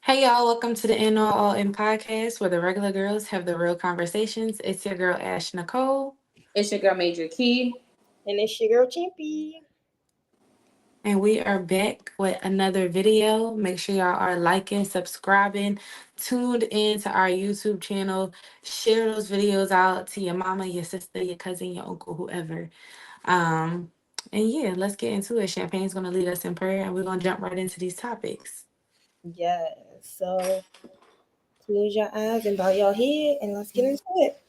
Hey y'all, welcome to the All In podcast where the regular girls have the real conversations. It's your girl Ash Nicole, It's your girl Major Key. And it's your girl Chimpy. and we are back with another video. Make sure y'all are liking, subscribing, tuned in to our YouTube channel. Share those videos out to your mama, your sister, your cousin, your uncle, whoever. Um, and yeah, let's get into it. Champagne's gonna lead us in prayer, and we're gonna jump right into these topics. Yes. So close your eyes and bow your head and let's get into it.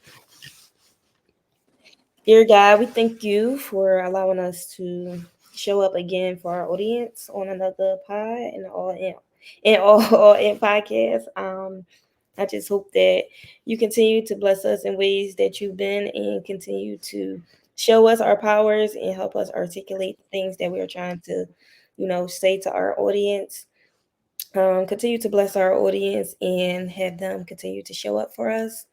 Dear God, we thank you for allowing us to show up again for our audience on another pod and all in podcast. I just hope that you continue to bless us in ways that you've been and continue to show us our powers and help us articulate things that we are trying to, say to our audience. Continue to bless our audience and have them continue to show up for us.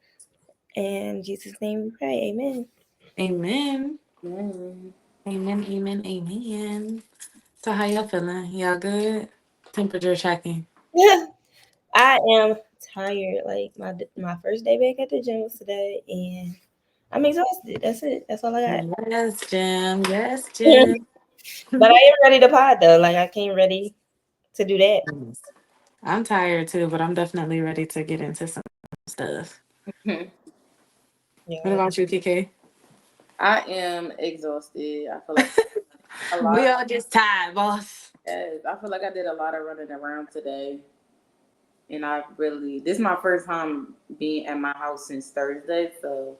In Jesus' name we pray. Amen. Amen. Mm. Amen. Amen. Amen. So how y'all feeling? Y'all good? Temperature checking. I am tired. Like my first day back at the gym was today, and I'm exhausted. That's it. That's all I got. Yes, Jim. Yes, Jim. But I am ready to pod though. Like I came ready to do that. I'm tired too, but I'm definitely ready to get into some stuff. What Yeah. about you, KK? I am exhausted. I feel like a We lot. all just tired, boss. Yes, I feel like I did a lot of running around today, and this is my first time being at my house since Thursday, so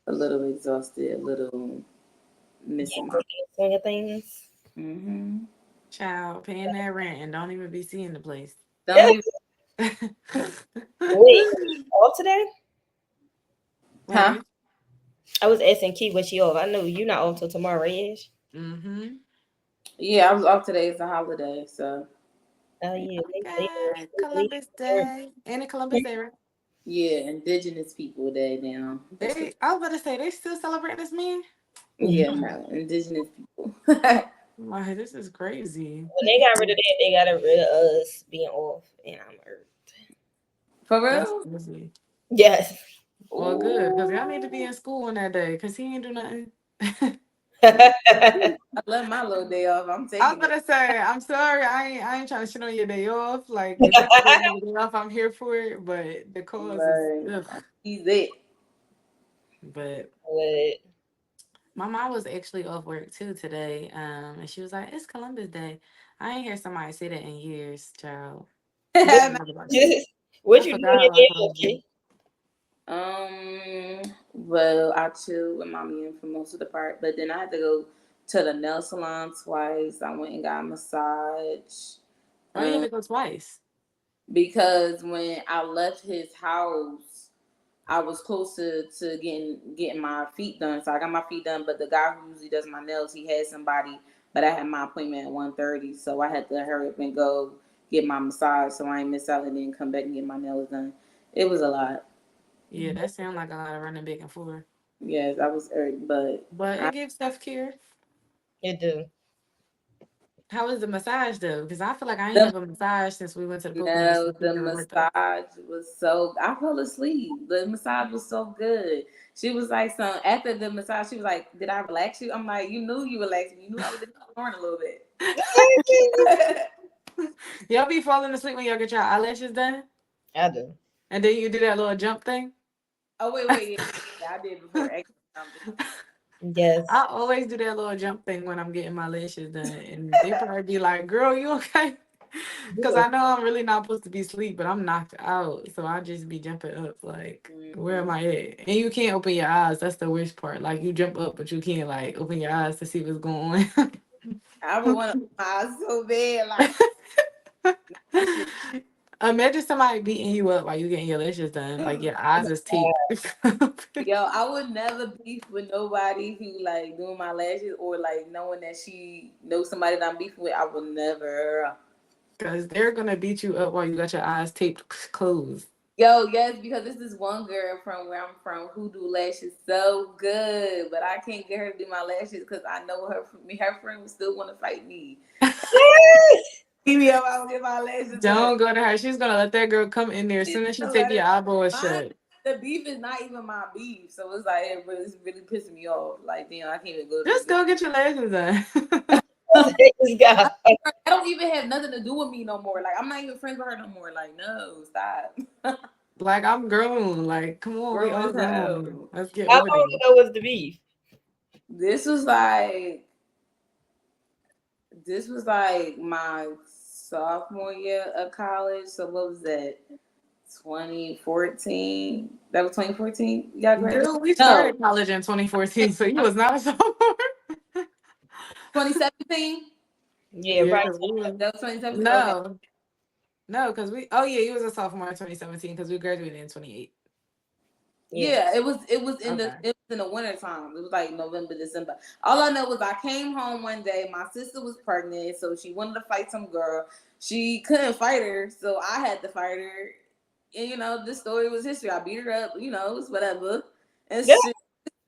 a little exhausted, a little missing my. Swing of things. Mm-hmm. Child, paying that rent and don't even be seeing the place. Don't even, Wait, off today? What huh? happened? I was asking Key what she off. I know you're not off till tomorrow, right? Ish? Mm-hmm. Yeah, I was off today. It's a holiday, so Oh yeah, Okay, they Columbus Day. Ain't it Columbus Day, right? yeah, Indigenous People Day now. I was about to say, they still celebrating this man? Yeah, no, Indigenous people. Like, this is crazy. When they got rid of that, they got rid of us being off, and I'm hurt. For That's real? crazy. Yes. Well, good, because y'all need to be Ooh. in school on that day, because he ain't do nothing. I love my little day off. I'm I was taking it. gonna say, I'm sorry, I ain't trying to shit on your day off. Like, if you want to have a day off, I'm here for it. But the cause is, Right. ugh. He's it. But What? my mom was actually off work too today. And she was like, "It's Columbus Day." I ain't hear somebody say that in years, child. I What, forgot about that. I what you do on forgot your about day off, Columbus Day. Key? Well, I chilled with mommy and for most of the part, but then I had to go to the nail salon twice. I went and got a massage. Oh, you had Um, to go twice. because when I left his house, I was close to getting my feet done. So I got my feet done, but the guy who usually does my nails, he had somebody, but I had my appointment at 1:30, so I had to hurry up and go get my massage so I ain't miss out and then come back and get my nails done. It was a lot. Yeah, that sounds like a lot of running back and forth. Yes, I was hurt, but But I it gives self care. It do. How was the massage though? Because I feel like I ain't the never massaged since we went to the Poconos no, since we the never worked there. massage was so I fell asleep. The massage was so good. She was like, "So after the massage, she was like, did I relax you?" I'm like, "You knew you relaxed me. You knew I was snoring a little bit." Y'all be falling asleep when y'all get your eyelashes done, I do. and then you do that little jump thing. Oh wait, yeah, I did before. Yes. I always do that little jump thing when I'm getting my lashes done, and they probably be like, "Girl, you okay?" Because I know I'm really not supposed to be asleep, but I'm knocked out, so I just be jumping up. Like, where am Mhm. I at? And you can't open your eyes. That's the worst part. Like, you jump up, but you can't like open your eyes to see what's going I would want to my eyes so bad, on. like that shit. Imagine somebody beating you up while you getting your lashes done. Like your eyes is taped. Yo, I would never beef with nobody who like doing my lashes or like knowing that she knows somebody that I'm beefing with. I would never. Because they're gonna beat you up while you got your eyes taped closed. Yo, yes, because this is one girl from where I'm from who do lashes so good, but I can't get her to do my lashes because I know her. Her friend would still want to fight me. me up, I don't get my lashes done. Don't go to her. She's gonna let that girl come in there as soon as she take your eyebrows shut. The beef is not even my beef, so it's like it's really pissing me off. Like, damn, I can't even go. Just go get your lashes done. This guy. I don't even have nothing to do with me no more. Like, I'm not even friends with her no more. Like, no, stop. Like, I'm grown. Like, come on, we Grown all as hell. grown. Let's get How over long it. ago was the beef? This was like my sophomore year of college. So what was that? 2014. That was 2014. Y'all graduated? Girl, we started college in 2014, so you was not a sophomore. 2017. Yeah, right. 'Cause we was- That was 2017. Okay. No, because you was a sophomore in 2017 because we graduated in 28. Yeah, it was in Okay. it was in the winter time. It was like November, December. All I know was I came home one day. My sister was pregnant, so she wanted to fight some girl. She couldn't fight her, so I had to fight her. And this story was history. I beat her up. It was whatever. And Yeah. she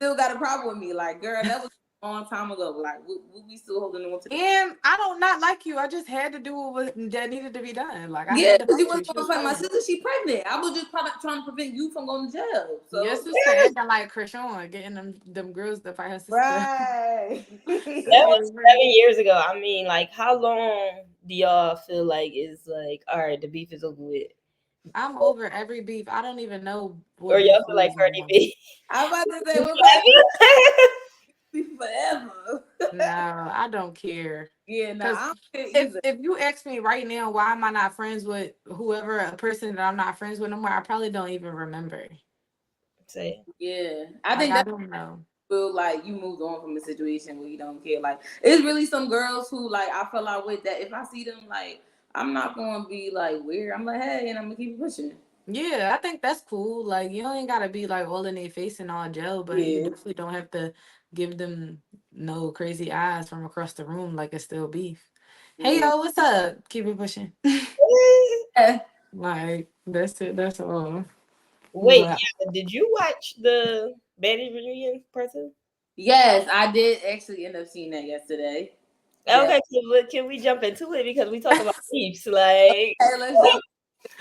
still got a problem with me. Like, girl, that was a long time ago. Like, we still holding on to. And I don't not like you. I just had to do what that needed to be done. Like, I Yeah, had to because you fight wasn't going to fight my sister. She pregnant. I was just trying to prevent you from going to jail. So Yes, sister acting like Krishan, getting them girls to fight her sister. right. That was 7 years ago. I mean, like, how long do y'all feel like is like, all right, the beef is over with? I'm over every beef. I don't even know. Or y'all feel like Cardi B? I'm about to say forever. No, I don't care. Yeah, no, I don't care If either. if you ask me right now, why am I not friends with whoever a person that I'm not friends with no more, I probably don't even remember. Say. Yeah, I think I that's don't know. feel like you moved on from a situation where you don't care. Like, it's really some girls who, like, I feel like with that, if I see them, like, I'm not going to be like weird. I'm like, hey, and I'm going to keep pushing. Yeah, I think that's cool. Like, you ain't gotta be like all in their face and all gel, but you definitely don't have to give them no crazy eyes from across the room like it's still beef. Hey yo, what's up? Keep it pushing. Like, that's it. That's all. Wait, But yeah, did you watch the Baddies reunion part 2? Yes, I did actually end up seeing that yesterday. Okay, so can we jump into it because we talk about beefs? Like, Hey, let's jump.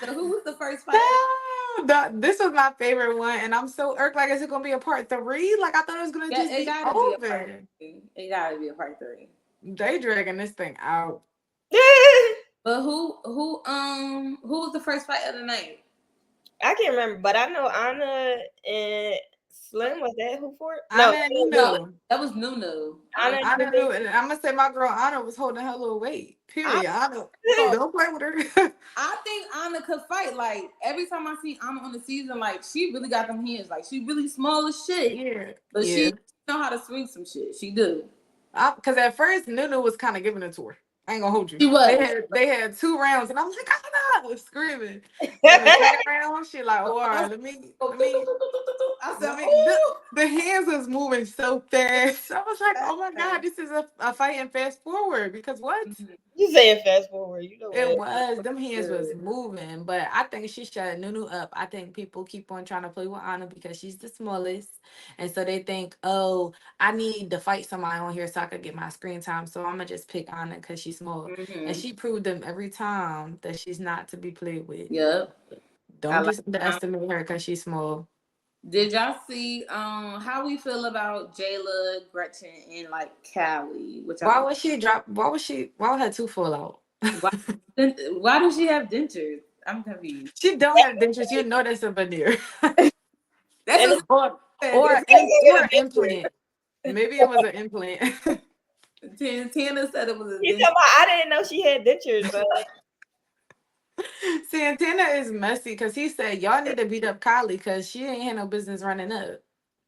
So who was the first fight? this was my favorite one, and I'm so irked. Like, is it gonna be a part 3? Like, I thought it was gonna just be over. It gotta be a part 3. They dragging this thing out. But who was the first fight of the night? I can't remember, but I know Anna and Slim. Was that who for it? No, that was Nunu. Anna knew, and I'm gonna say my girl Anna was holding her little weight. Period. Anna, don't play with her. I think Anna could fight. Like, every time I see Anna on the season, like, she really got them hands. Like, she really small as shit. Yeah, but she know how to swing some shit. She do. Because at first Nunu was kind of giving it to her. I ain't gonna hold you. She was. They had 2 rounds, and I'm like, I was screaming. And the second round, she like, all right, let me. I said, the hands was moving so fast. I was like, oh my god, this is a fight and fast forward. Because what? You saying fast forward? You know It what? was. Them hands was moving, but I think she shut Nunu up. I think people keep on trying to play with Anna because she's the smallest, and so they think, oh, I need to fight somebody on here so I could get my screen time. So I'm gonna just pick Anna because she's small, and she proved them every time that she's not to be played with. Yep. Don't just underestimate her because she's small. Did y'all see how we feel about Jayla, Gretchen, and like Callie? Why would her tooth fall out? Why does she have dentures? I'm confused. She don't have dentures. You know that's a veneer. That's or implant. Maybe it was an implant. Tana said it was a denture. I didn't know she had dentures, but Santana is messy because he said y'all need to beat up Kylie because she ain't had no business running up.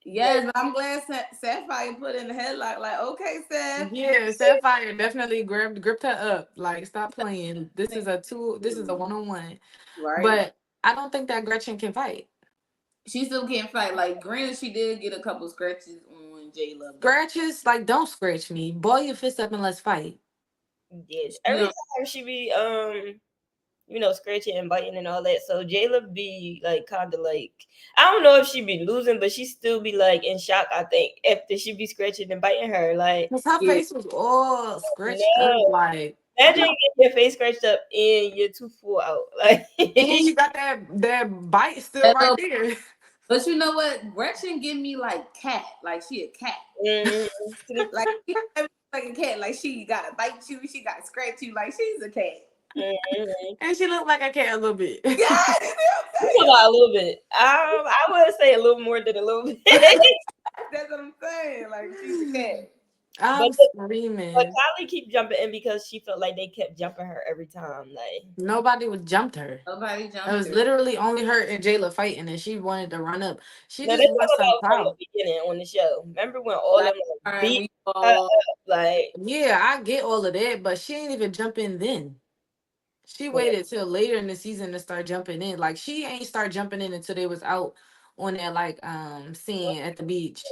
Yes, but I'm glad Sapphire put in the headlock. Like, okay, Saph. Yeah, Sapphire definitely gripped her up. Like, stop playing. This is a 1-on-1. Right. But I don't think that Gretchen can fight. She still can't fight. Like, granted, she did get a couple scratches on Jayla. Scratches? Like, don't scratch me. Ball your fist up and let's fight. Yes. Every time she be scratching and biting and all that. So Jayla be like kind of like, I don't know if she be losing, but she still be like in shock, I think, after she be scratching and biting her. Like, because her face was all scratched up, like Imagine getting your face scratched up and your tooth fall out. Like, And you got that bite still That right little- there. But you know what? Gretchen give me like cat, like she a cat. mhm. Like she like a cat, like she gotta bite you, she gotta scratch you, like she's a cat. And she looked like a cat a little bit. Yeah, A little bit. I would say a little more than a little bit. that's what I'm saying. Like she's a cat. I'm But screaming. Kylie keep jumping in because she felt like they kept jumping her every time. Like Nobody would jump her. Nobody jumped It was her. literally only her and Jayla fighting, and she wanted to run up. She no, just they wants talk some about from clout. the beginning on the show. Remember when all Like, of them like, we beat her all- up? Like Yeah, I get all of that, but she ain't even jump in then. She waited till later in the season to start jumping in. Like she ain't start jumping in until they was out on that like scene at the beach.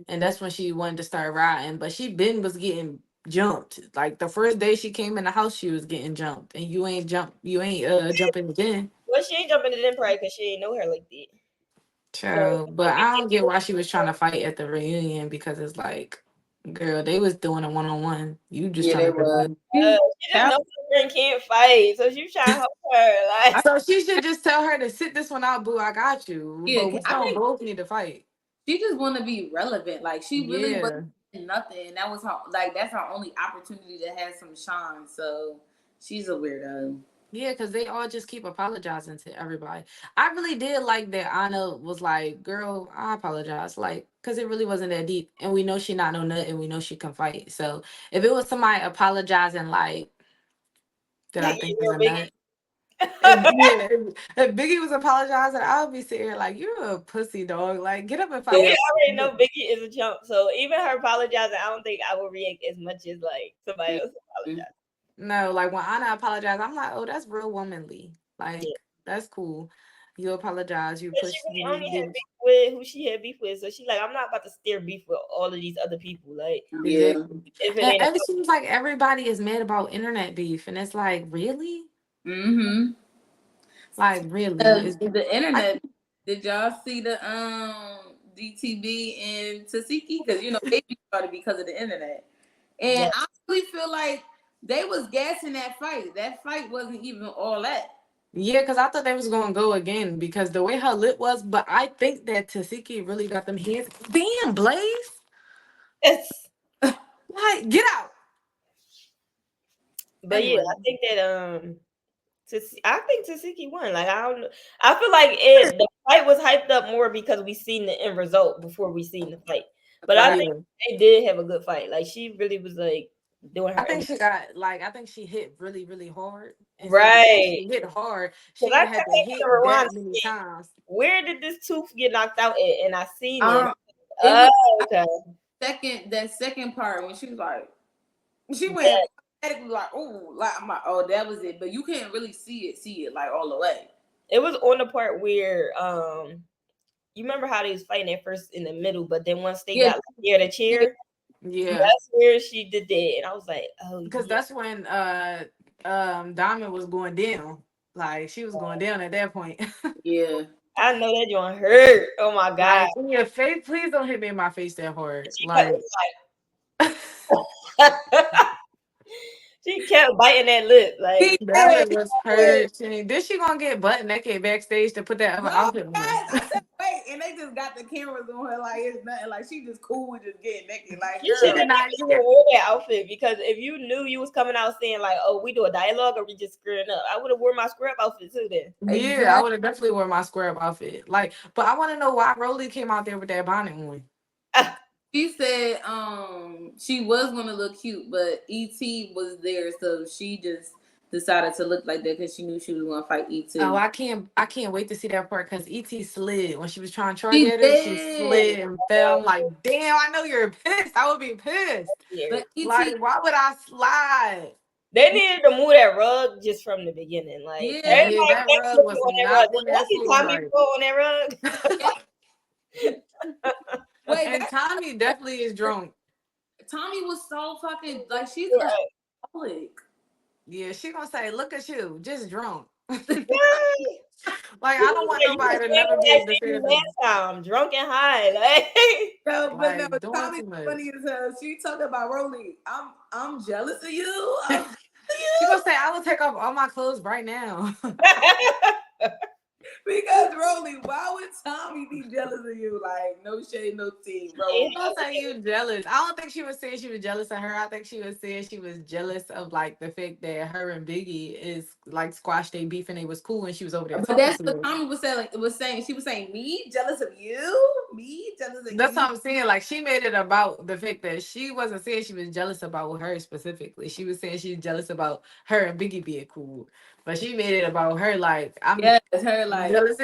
And that's when she wanted to start riding. But she been was getting jumped. Like the first day she came in the house, she was getting jumped. And you ain't jumping again. well, she ain't jumping in probably because she ain't know her like that. Child. But I don't get why she was trying to fight at the reunion because it's like, girl, they was doing a one-on-one. You just Yeah, trying they to was. She just knows her friend can't fight, so she trying to help her. Like So she should just tell her to sit this one out, boo. I got you. Yeah, But we I don't think both need to fight. she just want to be relevant. Like she really Yeah. wasn't nothing. That was her. Like that's her only opportunity to have some shine. So she's a weirdo. Yeah, because they all just keep apologizing to everybody. I really did like that Anna was like, girl, I apologize. Like, because it really wasn't that deep. And we know she not no nut and we know she can fight. So if it was somebody apologizing, like, that I think was a nut. If Biggie was apologizing, I would be sitting here like, you're a pussy dog. Like, get up and But we fight. already know Biggie is a chump, so even her apologizing, I don't think I would react as much as like somebody else apologize. No, like when Anna apologized, I'm like, oh, that's real womanly. Like, that's cool. You apologize. You push. She really only had beef with who she had beef with, so she like, I'm not about to steer beef with all of these other people. Like, Yeah. if it And ain't it seems like everybody is mad about internet beef, and it's like, really? Mm-hmm. Like, really? The internet. Did y'all see the DTB and Tasiki? Because you know they started because of the internet, and I really feel like they was gassing that fight. That fight wasn't even all that. Yeah, because I thought they was gonna go again because the way her lip was, but I think that Tasiki really got them hands. Damn, Blaze! It's Like, get out. But Anyway. yeah, I think that I think Tasiki won. Like I don't know. I feel like the fight was hyped up more because we seen the end result before we seen the fight. But I think they did have a good fight. Like she really was like doing her. I think she got like I think she hit really, really hard. And right. She hit hard. She I had to hit that many times. Where did this tooth get knocked out at? And I seen it. Okay. That second part when she was like, she went like, oh, like I'm like, oh, that was it. But you can't really see it like all the way. It was on the part where you remember how they was fighting at first in the middle, but then once they got near the chair, that's where she did that, and I was like, oh, because that's when Diamond was going down, like she was going down at that point. Yeah, I know that joint hurt. Oh my god! Like, in your face, please don't hit me in my face that hard. Like. She kept biting that lip. Like that lip was hurting. Then she gonna get butt naked backstage to put that other outfit on. I said, wait, and they just got the cameras on her like it's nothing. Like she just cool with just getting naked. Like you should not wear that outfit because if you knew you was coming out saying like, "Oh, we do a dialogue or we just screwing up," I would have worn my square up outfit too. Then yeah, I would have definitely worn my square up outfit. Like, but I want to know why Rolly came out there with that bonnet on. She said she was gonna look cute, but ET was there, so she just decided to look like that because she knew she was gonna fight ET. Oh, I can't wait to see that part because ET slid when she was trying to charge at it. She slid and fell. I'm like, damn, I know you're pissed. I would be pissed. Yeah. But ET, like, why would I slide? They needed to move that rug just from the beginning. Like, that rug was not on that floor. On that rug. Wait, and Tommy definitely is drunk. Tommy was so fucking like she's alcoholic. Yeah, she gonna say, "Look at you, just drunk." Like I don't want nobody to never be able to say this. Last time, drunk and high. Like, no, but no, Tommy's funny as hell. She talked about Rolly. I'm jealous of you. She gonna say, I will take off all my clothes right now. Because Rolly, why would Tommy be jealous of you? Like, no shade, no tea, Rolly. She gonna say you jealous. I don't think she was saying she was jealous of her. I think she was saying she was jealous of like the fact that her and Biggie is like squashed their beef and they was cool and she was over there But talking that's to what her. Tommy was saying. Like, was saying she was saying, me jealous of you, me jealous of That's you. what I'm saying. Like she made it about the fact that she wasn't saying she was jealous about her specifically. She was saying she's jealous about her and Biggie being cool. But she made it about her like I'm Yes, her like jealous.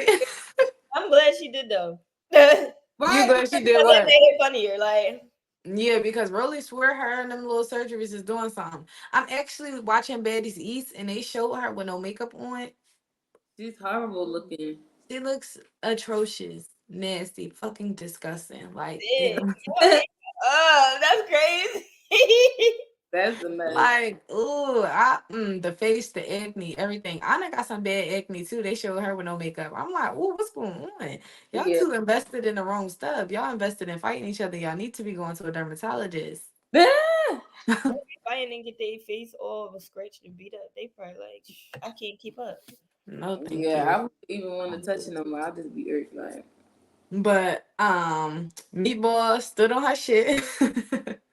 I'm glad she did though. You right. glad she did That what? made it funnier. Like, Yeah, because Rolly swear her and them little surgeries is doing something. I'm actually watching Baddies East and they showed her with no makeup on. She's horrible looking. She looks atrocious, nasty, fucking disgusting. Like, yeah. ew. Oh, that's crazy. That's the mess. Like, ooh, the face, the acne, everything. I done got some bad acne too. They showed her with no makeup. I'm like, ooh, what's going on? Y'all Yeah. too invested in the wrong stuff. Y'all invested in fighting each other. Y'all need to be going to a dermatologist. Fighting and get their face all scratched and beat up. They probably like, I can't keep up. No, thank Yeah, I you. wouldn't even want to touch it no more. I'll just be irked like. But Meatball stood on her shit.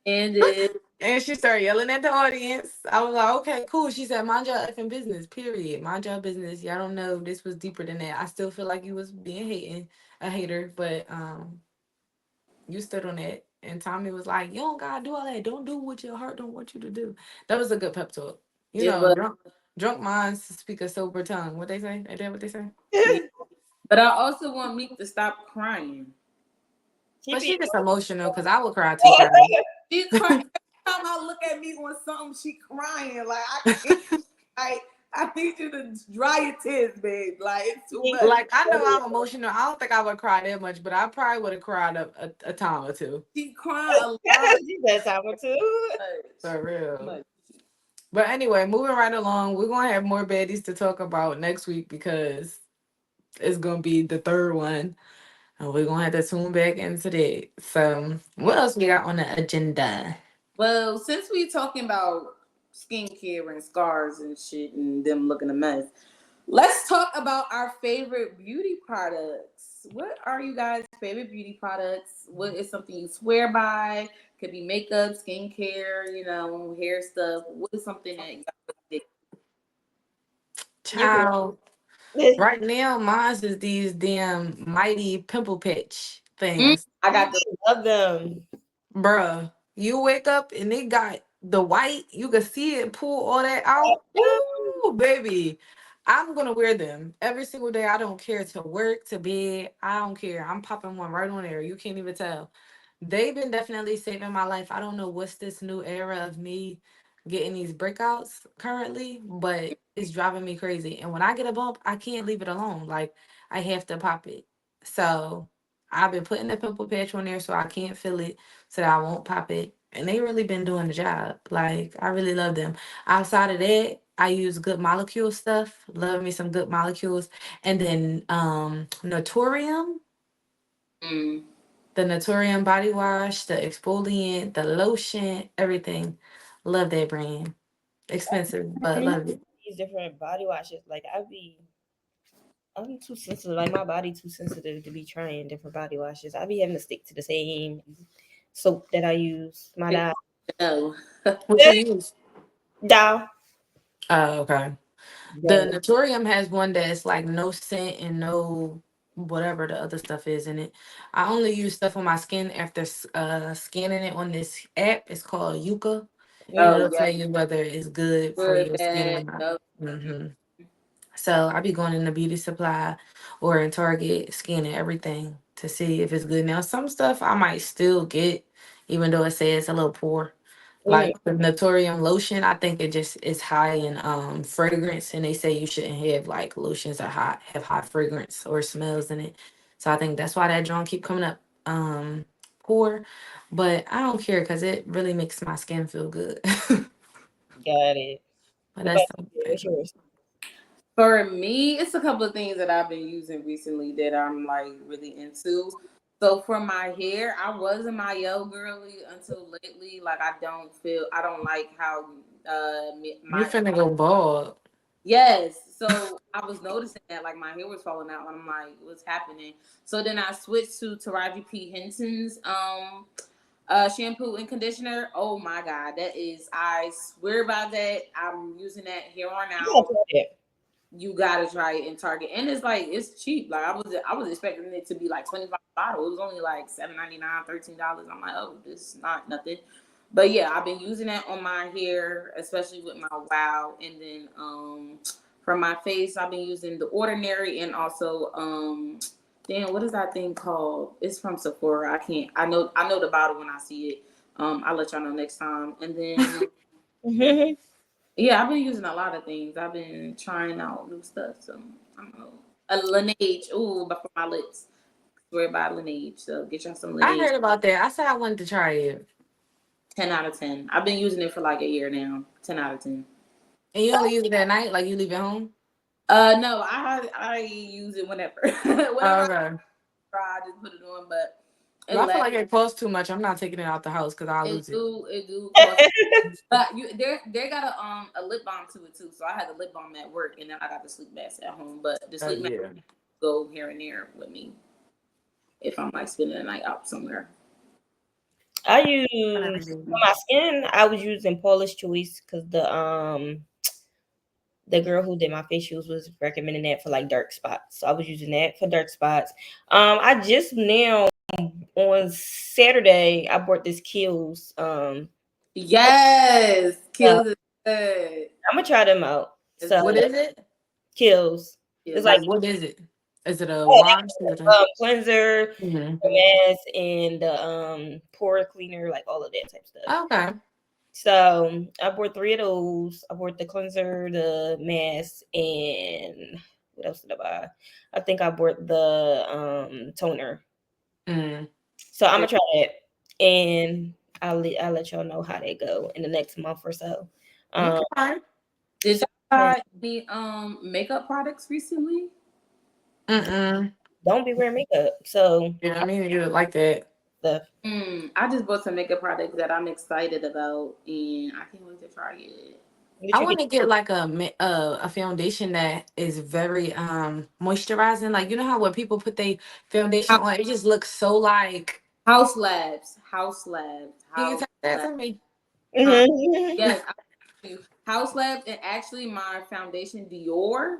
And then And she started yelling at the audience. I was like, okay, cool. She said, mind your effing business, period. Mind your business. Y'all don't know this was deeper than that. I still feel like you was being a hater, but you stood on that. And Tommy was like, you don't gotta do all that. Don't do what your heart don't want you to do. That was a good pep talk. You it know, was, drunk minds speak a sober tongue. What they say? Ain't that what they say? yeah. But I also want Meek to stop crying. Keep But she it. just emotional because I would cry too, probably. She crying. Every time I look at Meek on something, she crying. Like I can't. I need you to dry your tears, babe. Like it's too much. Like I know I'm emotional. I don't think I would cry that much, but I probably would have cried a time or two. She crying a lot. She said something too. For real. Much. But anyway, moving right along, we're gonna have more baddies to talk about next week because it's gonna be the third one. And we're gonna have to tune back into that. So what else we got on the agenda? Well, since we talking about skincare and scars and shit and them looking a mess, let's talk about our favorite beauty products. What are you guys' favorite beauty products? What is something you swear by? Could be makeup, skincare, hair stuff. What is something that y'all think? Child. Right now, mine is these damn mighty pimple patch things. I got the Love them. Bruh, you wake up and they got the white, you can see it pull all that out. Ooh, baby. I'm gonna wear them every single day. I don't care to work, to bed. I don't care. I'm popping one right on there. You can't even tell. They've been definitely saving my life. I don't know what's this new era of me getting these breakouts currently, but it's driving me crazy. And when I get a bump, I can't leave it alone. Like I have to pop it. So I've been putting the pimple patch on there so I can't feel it so that I won't pop it. And they really been doing the job. Like I really love them. Outside of that, I use good molecule stuff. Love me some good molecules. And then Naturium, mm, the Naturium body wash, the exfoliant, the lotion, everything. Love that brand. Expensive, but love it. These different body washes. Like I'm too sensitive. Like my body too sensitive to be trying different body washes. I be having to stick to the same soap that I use. My no. What you use? Dow. Oh, okay. The Naturium has one that's like no scent and no whatever the other stuff is in it. I only use stuff on my skin after scanning it on this app. It's called Yuka, and Oh it'll yeah. tell you whether it's good for Good, your skin or bad. not. No. hmm So I be going in the beauty supply or in Target, scanning everything to see if it's good. Now some stuff I might still get, even though it says a little poor. Like the Naturium lotion, I think it just is high in fragrance, and they say you shouldn't have like lotions that have high fragrance or smells in it. So I think that's why that John keep coming up poor. But I don't care because it really makes my skin feel good. Got it. But What about that's you? What's yours? For me, it's a couple of things that I've been using recently that I'm like really into. So for my hair, I was a Mayo girly until lately. Like I don't like how You finna go bald. Yes. So I was noticing that like my hair was falling out, and I'm like, what's happening? So then I switched to Taraji P Henson's shampoo and conditioner. Oh my god, that is, I swear by that. I'm using that here on out. You gotta try it in Target, and it's like it's cheap. Like I was expecting it to be like $25. It was only like $7.99, $13. I'm like, oh, this is not nothing. But yeah, I've been using that on my hair, especially with my Wow, and then for my face, I've been using the Ordinary, and also damn, what is that thing called? It's from Sephora. I know the bottle when I see it. I'll let y'all know next time. And then yeah, I've been using a lot of things. I've been trying out new stuff. So I don't know. A Laneige, ooh, but for my lips. Swear by Laneige. So get y'all some I Laneige. heard about that. I said I wanted to try it. 10 out of 10. I've been using it for like a year now. 10 out of 10. And you only use it at night, like you leave it home? No, I use it whenever. Whenever Okay. I just put it on, but it Well, I feel like it costs too much. I'm not taking it out the house because I'll lose it. It do cost. But they got a lip balm to it too. So I had the lip balm at work, and then I got the sleep mask at home. But the sleep mask go here and there with me if I'm like spending the night out somewhere. I use for my skin. I was using Paula's Choice because the girl who did my facials was recommending that for like dark spots. So I was using that for dark spots. I just now on Saturday I bought this Kiehl's. Yes, Kiehl's is good. I'm gonna try them out. So what is it? Kiehl's. It's like what is it? Is it a wash? Cleanser, mask, and the pore cleaner, like all of that type of stuff. Okay. So I bought 3 of those. I bought the cleanser, the mask, and what else did I buy? I think I bought the toner. So I'm gonna try that, and I'll let y'all know how they go in the next month or so. Did you buy any makeup products recently? Don't be wearing makeup. So yeah, I mean you like that stuff. I just bought some makeup products that I'm excited about, and I can't wait to try it. I want to get like a foundation that is very moisturizing. Like you know how when people put their foundation on, it just looks so like House Labs. Can you tell that to me? Yes, House Labs, and actually my foundation Dior,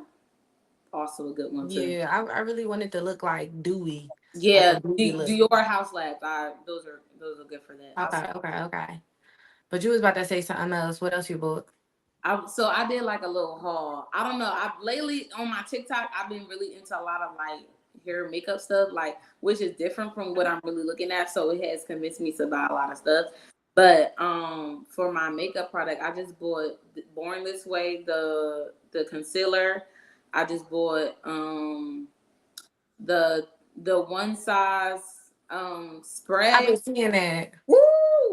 also a good one too. Yeah, I really wanted to look like dewy. Yeah, like Dior House Labs. Those are good for that. Okay. But you was about to say something else. What else you bought? So I did like a little haul. I don't know. I've lately on my TikTok, I've been really into a lot of like hair makeup stuff, like which is different from what I'm really looking at. So it has convinced me to buy a lot of stuff. But for my makeup product, I just bought Born This Way, the concealer. I just bought the one size spray. I've been seeing that. Woo!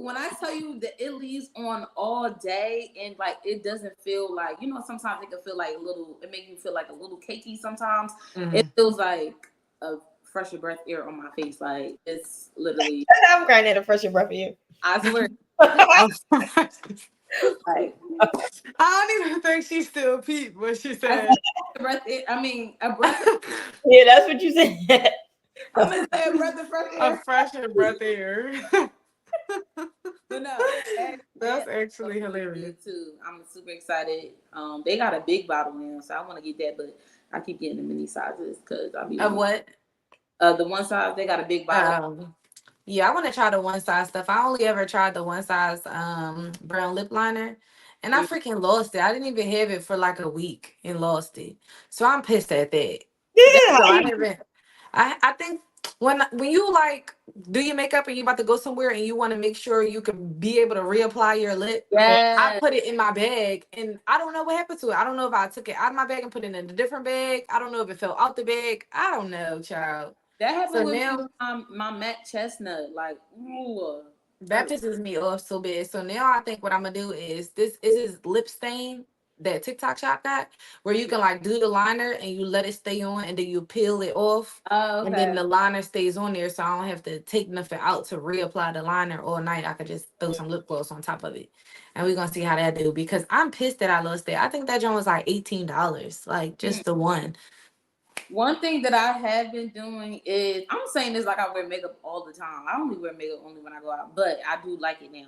When I tell you that it leaves on all day, and like it doesn't feel like, you know, sometimes it can feel like it makes you feel like a little cakey sometimes. It feels like a fresher breath air on my face. Like it's literally I'm crying at a fresher breath air. I swear. Like, I don't even think she still peeped what she said. A breath. Yeah, that's what you said. I'm gonna say a breath of fresh air. A fresher breath air. But no, that's actually hilarious too. I'm super excited. They got a big bottle now, so I want to get that, but I keep getting the mini sizes because I be of what? The one size. They got a big bottle. Yeah, I want to try the one size stuff. I only ever tried the one size brown lip liner, and I freaking lost it. I didn't even have it for like a week and lost it. So I'm pissed at that. Yeah, so I think when you like do your makeup and you about to go somewhere and you want to make sure you can be able to reapply your lip, I put it in my bag and I don't know what happened to it. I don't know if I took it out of my bag and put it in a different bag. I don't know if it fell out the bag. I don't know, child. That happened with my matte chestnut. Like, ooh. That pisses me off so bad. So now I think what I'm gonna do is this is lip stain. that TikTok shop got, where you can like do the liner and you let it stay on and then you peel it off. Oh, And then okay. the liner stays on there, so I don't have to take nothing out to reapply the liner all night. I could just throw some lip gloss on top of it. And we're gonna see how that do, because I'm pissed that I lost it. I think that joint was like $18. Like just the one. One thing that I have been doing is, I'm saying this like I wear makeup all the time. I only wear makeup only when I go out, but I do like it now.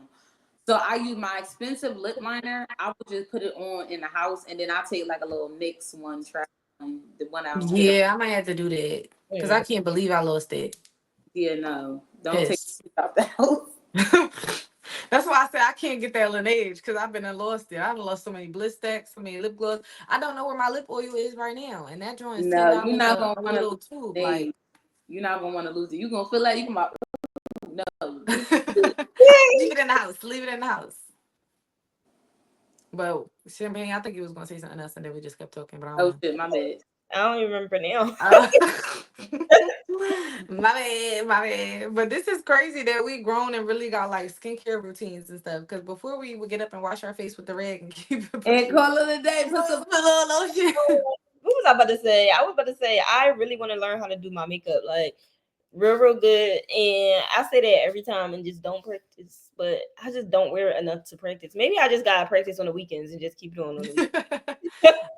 So I use my expensive lip liner. I would just put it on in the house, and then I take like a little NYX one, try the one I don't get. Yeah, I might have to do that. Because I can't believe I lost it. Yeah, no, don't take Pissed. it out the house. That's why I said I can't get that Laneige, because I've been and lost it. I've lost so many bliss stacks, so many lip gloss. I don't know where my lip oil is right now, and that joint is No, you're $10 not a gonna want little to tube. lose Like, it. You're not gonna want to lose it. You're gonna feel like you can. No, leave it in the house. Leave it in the house. But Champagne, I think you was gonna say something else, and then we just kept talking. But I don't oh know. shit, my bad. I don't even remember now. My bad. But this is crazy that we grown and really got like skincare routines and stuff. Because before we would get up and wash our face with the rag and keep it And call it a day. Put some. a little lotion. What was I about to say? I was about to say I really want to learn how to do my makeup, like real good. And I say that every time and just don't practice, but I just don't wear it enough to practice. Maybe I just gotta practice on the weekends and just keep doing it on the weekends.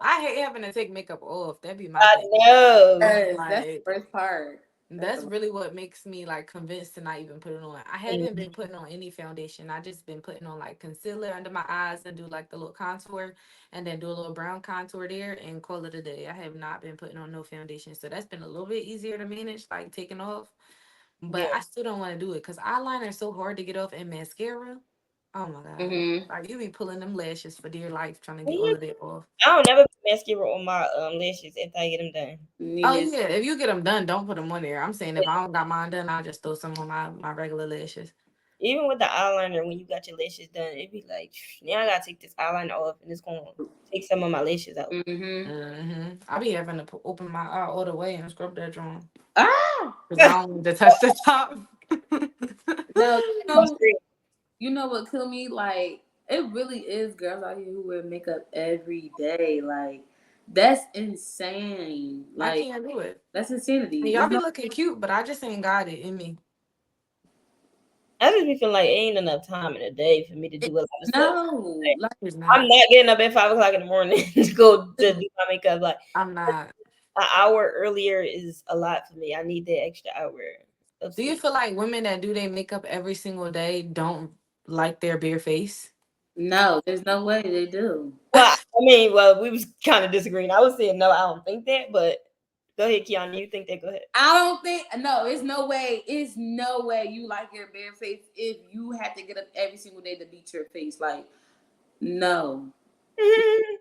I hate having to take makeup off. That'd be my I thing. know. Yes, that's the Like, first part. that's really what makes me like convinced to not even put it on. I haven't been putting on any foundation. I just been putting on like concealer under my eyes and do like the little contour and then do a little brown contour there and call it a day. I have not been putting on no foundation. So that's been a little bit easier to manage, like taking off. But Yeah. I still don't want to do it because eyeliner is so hard to get off, and mascara. Oh my god. Mm-hmm. Like you be pulling them lashes for dear life trying to get all Yeah. of that off. I don't never put mascara on my lashes after I get them done. Oh yeah, if you get them done, don't put them on there. I'm saying if I don't got mine done, I'll just throw some on my regular lashes. Even with the eyeliner, when you got your lashes done, it'd be like, now I gotta take this eyeliner off, and it's gonna take some of my lashes out. Mm-hmm. I be having to open my eye all the way and scrub that drawing Ah, because I don't need to touch the top. no, you know what killed me? Like, it really is girls out here who wear makeup every day. Like, that's insane. I Like, can't do it. that's insanity. And y'all There's be no- looking cute, but I just ain't got it in me. I just be feeling like it ain't enough time in a day for me to do a lot of stuff. no, like, It's I'm not. not getting up at 5 o'clock in the morning to go to do my makeup. Like I'm not. an hour earlier is a lot for me. I need that extra hour of Do you sleep. feel like women that do their makeup every single day don't like their bare face? no, there's no way they do. Well, I mean, we was kind of disagreeing. I was saying no, I don't think that, but go ahead, Kiana. You think that? Go ahead. I don't think no. It's no way. It's no way you like your bare face if you have to get up every single day to beat your face. Like, no.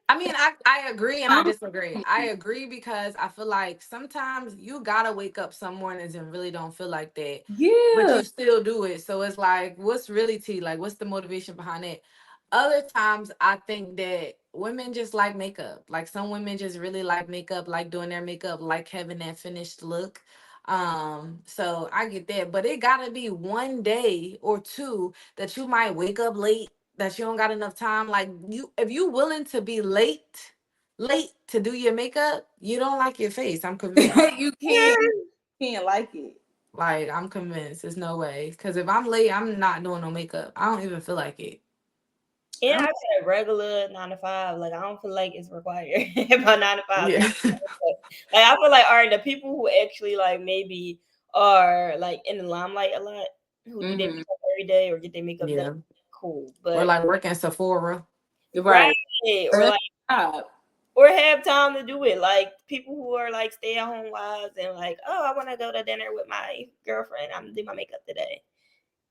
I mean, I agree and I disagree. I agree because I feel like sometimes you gotta wake up some mornings and really don't feel like that, but Yeah. you still do it. So it's like, what's really tea? Like, what's the motivation behind it? Other times, I think that women just like makeup. Like some women just really like makeup, like doing their makeup, like having that finished look. So I get that, but it gotta be one day or two that you might wake up late, that you don't got enough time. Like you, if you willing to be late to do your makeup, you don't like your face. I'm convinced. You can't like it. Like I'm convinced. There's no way. Because if I'm late, I'm not doing no makeup. I don't even feel like it. Yeah, I got a regular 9 to 5. Like I don't feel like it's required about 9 to 5. Yeah. Like I feel like all right, the people who actually like maybe are like in the limelight a lot, who do their makeup every day or get their makeup Yeah. done, cool. But Or like working Sephora. Right. or like Stop. or have time to do it. Like people who are like stay at home wives and like, oh, I want to go to dinner with my girlfriend. I'm gonna do my makeup today.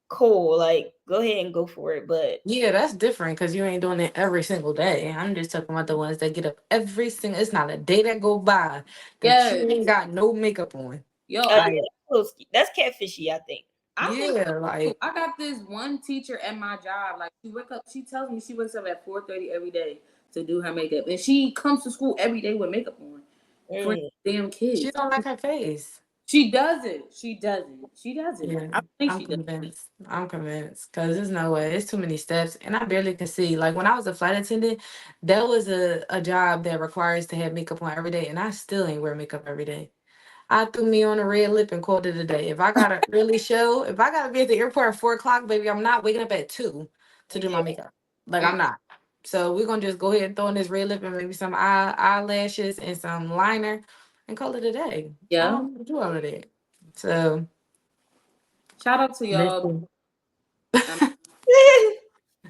Cool. Like go ahead and go for it. But Yeah, that's different because you ain't doing it every single day. I'm just talking about the ones that get up every single. It's not a day that go by that you ain't got no makeup on. Yo, that's catfishy, I think. I got this one teacher at my job. Like she tells me she wakes up at 4:30 every day to do her makeup, and she comes to school every day with makeup on for damn kids. She don't like her face. She does it. She does it. She does it. Yeah, I think I'm she does. convinced. I'm convinced because there's no way. It's too many steps, and I barely can see. Like when I was a flight attendant, that was a job that requires to have makeup on every day, and I still ain't wear makeup every day. I threw me on a red lip and called it a day. If I gotta really show, if I gotta be at the airport at 4 o'clock, baby, I'm not waking up at 2 to do my Yeah. makeup. Like I'm not. So we're gonna just go ahead and throw in this red lip and maybe some eyelashes and some liner and call it a day. I Yeah. don't do all of that. So Shout out to y'all. listen.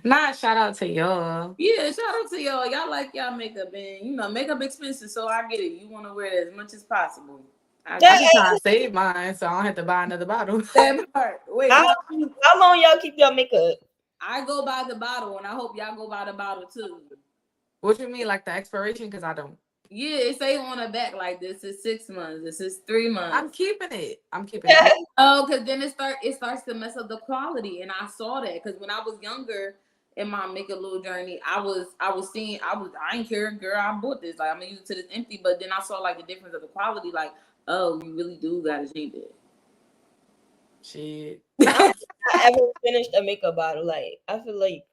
Nah, shout out to y'all. Yeah, shout out to y'all. Y'all like y'all makeup, and you know, makeup expensive, so I get it. You want to wear it as much as possible. I I get just trying to save mine so I don't have to buy another bottle. that part. Wait, How, what? how long y'all keep your makeup? I go by the bottle, and I hope y'all go by the bottle too. What you mean, like the expiration? Because I don't. Yeah, it say on the back like this is 6 months. This is 3 months. I'm keeping it. I'm keeping it. Oh, because then it starts to mess up the quality, and I saw that because when I was younger in my makeup little journey, I ain't care, girl, I bought this, like I'm gonna use it to this empty, but then I saw like the difference of the quality, like, oh, you really do gotta change it. Shit. I ever finished a makeup bottle. Like I feel like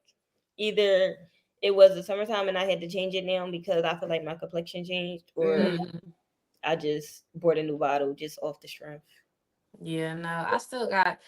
either it was the summertime and I had to change it now because I feel like my complexion changed, or Mhm. I just bought a new bottle just off the strength. Yeah, no, I still got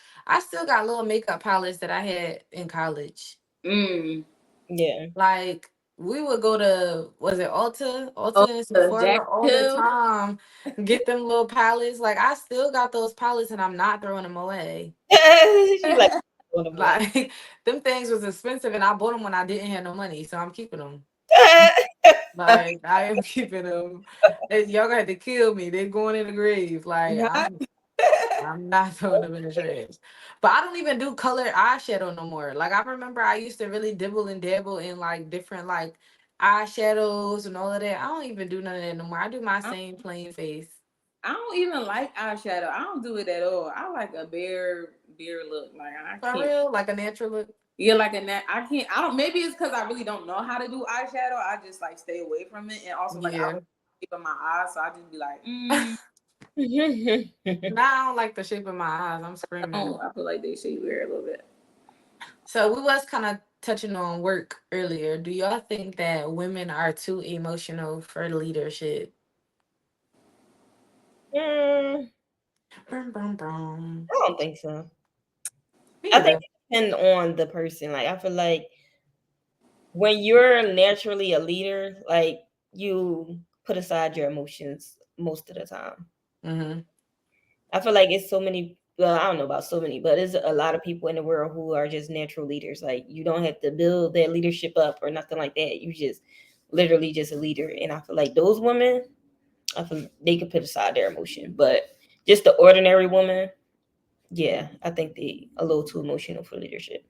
little makeup palettes that I had in college. Yeah. Like we would go to, was it Ulta, Oh, and the Jack Sephora all the Hill. time, get them little palettes. Like I still got those palettes and I'm not throwing them away. She like one of them. Like them things was expensive and I bought them when I didn't have no money, so I'm keeping them. Like I am keeping them. Y'all gonna have to kill me. They're going in the grave. Like I'm not throwing them in the trash. But I don't even do colored eyeshadow no more. Like I remember I used to really dibble and dabble in like different like eyeshadows and all of that. I don't even do none of that no more. I do my same plain face. I don't even like eyeshadow. I don't do it at all. I like a bare look. Like I For can't. real, like a natural look. Yeah, like a nat. I can't. I don't. Maybe it's because I really don't know how to do eyeshadow. I just like stay away from it, and also like I Yeah. don't keep on my eyes, so I just be like, Nah, I don't like the shape of my eyes. I'm screaming. I feel like they should wear a little bit. So we was kind of touching on work earlier. Do y'all think that women are too emotional for leadership? I Brum, brum, brum. don't think so. Me I think either. it depends on the person. Like I feel like when you're naturally a leader, like you put aside your emotions most of the time. Mm-hmm. I feel like it's so many. Well, I don't know about so many, but there's a lot of people in the world who are just natural leaders. Like you don't have to build their leadership up or nothing like that. You just literally just a leader. And I feel like those women, I feel they could put aside their emotion, but just the ordinary woman, yeah, I think they a little too emotional for leadership.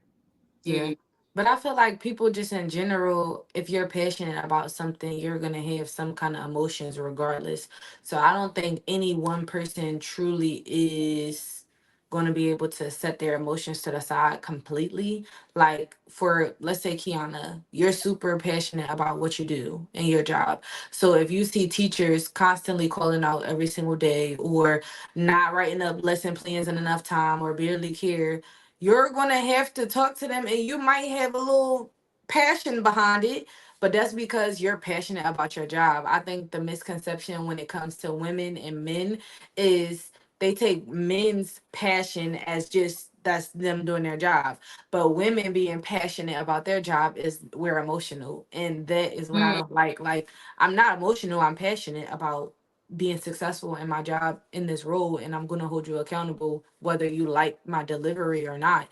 Yeah. But I feel like people just in general, if you're passionate about something, you're going to have some kind of emotions regardless. So I don't think any one person truly is going to be able to set their emotions to the side completely. Like for, let's say, Kiana, you're super passionate about what you do in your job. So if you see teachers constantly calling out every single day or not writing up lesson plans in enough time or barely care, you're gonna have to talk to them and you might have a little passion behind it, but that's because you're passionate about your job. I think the misconception when it comes to women and men is they take men's passion as just that's them doing their job, but women being passionate about their job is we're emotional, and that is what I don't like. Like I'm not emotional, I'm passionate about being successful in my job in this role, and I'm going to hold you accountable whether you like my delivery or not.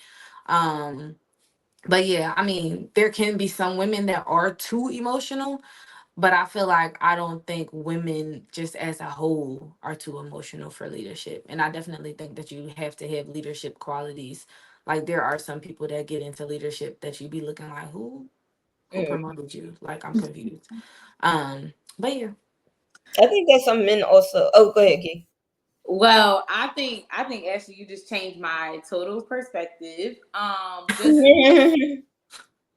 um but yeah, I mean, there can be some women that are too emotional, but I feel like I don't think women just as a whole are too emotional for leadership, and I definitely think that you have to have leadership qualities. Like there are some people that get into leadership that you be looking like, who promoted you? Like I'm confused. But yeah. I think that some men also. Oh, go ahead, Key. Well, I think actually you just changed my total perspective. Just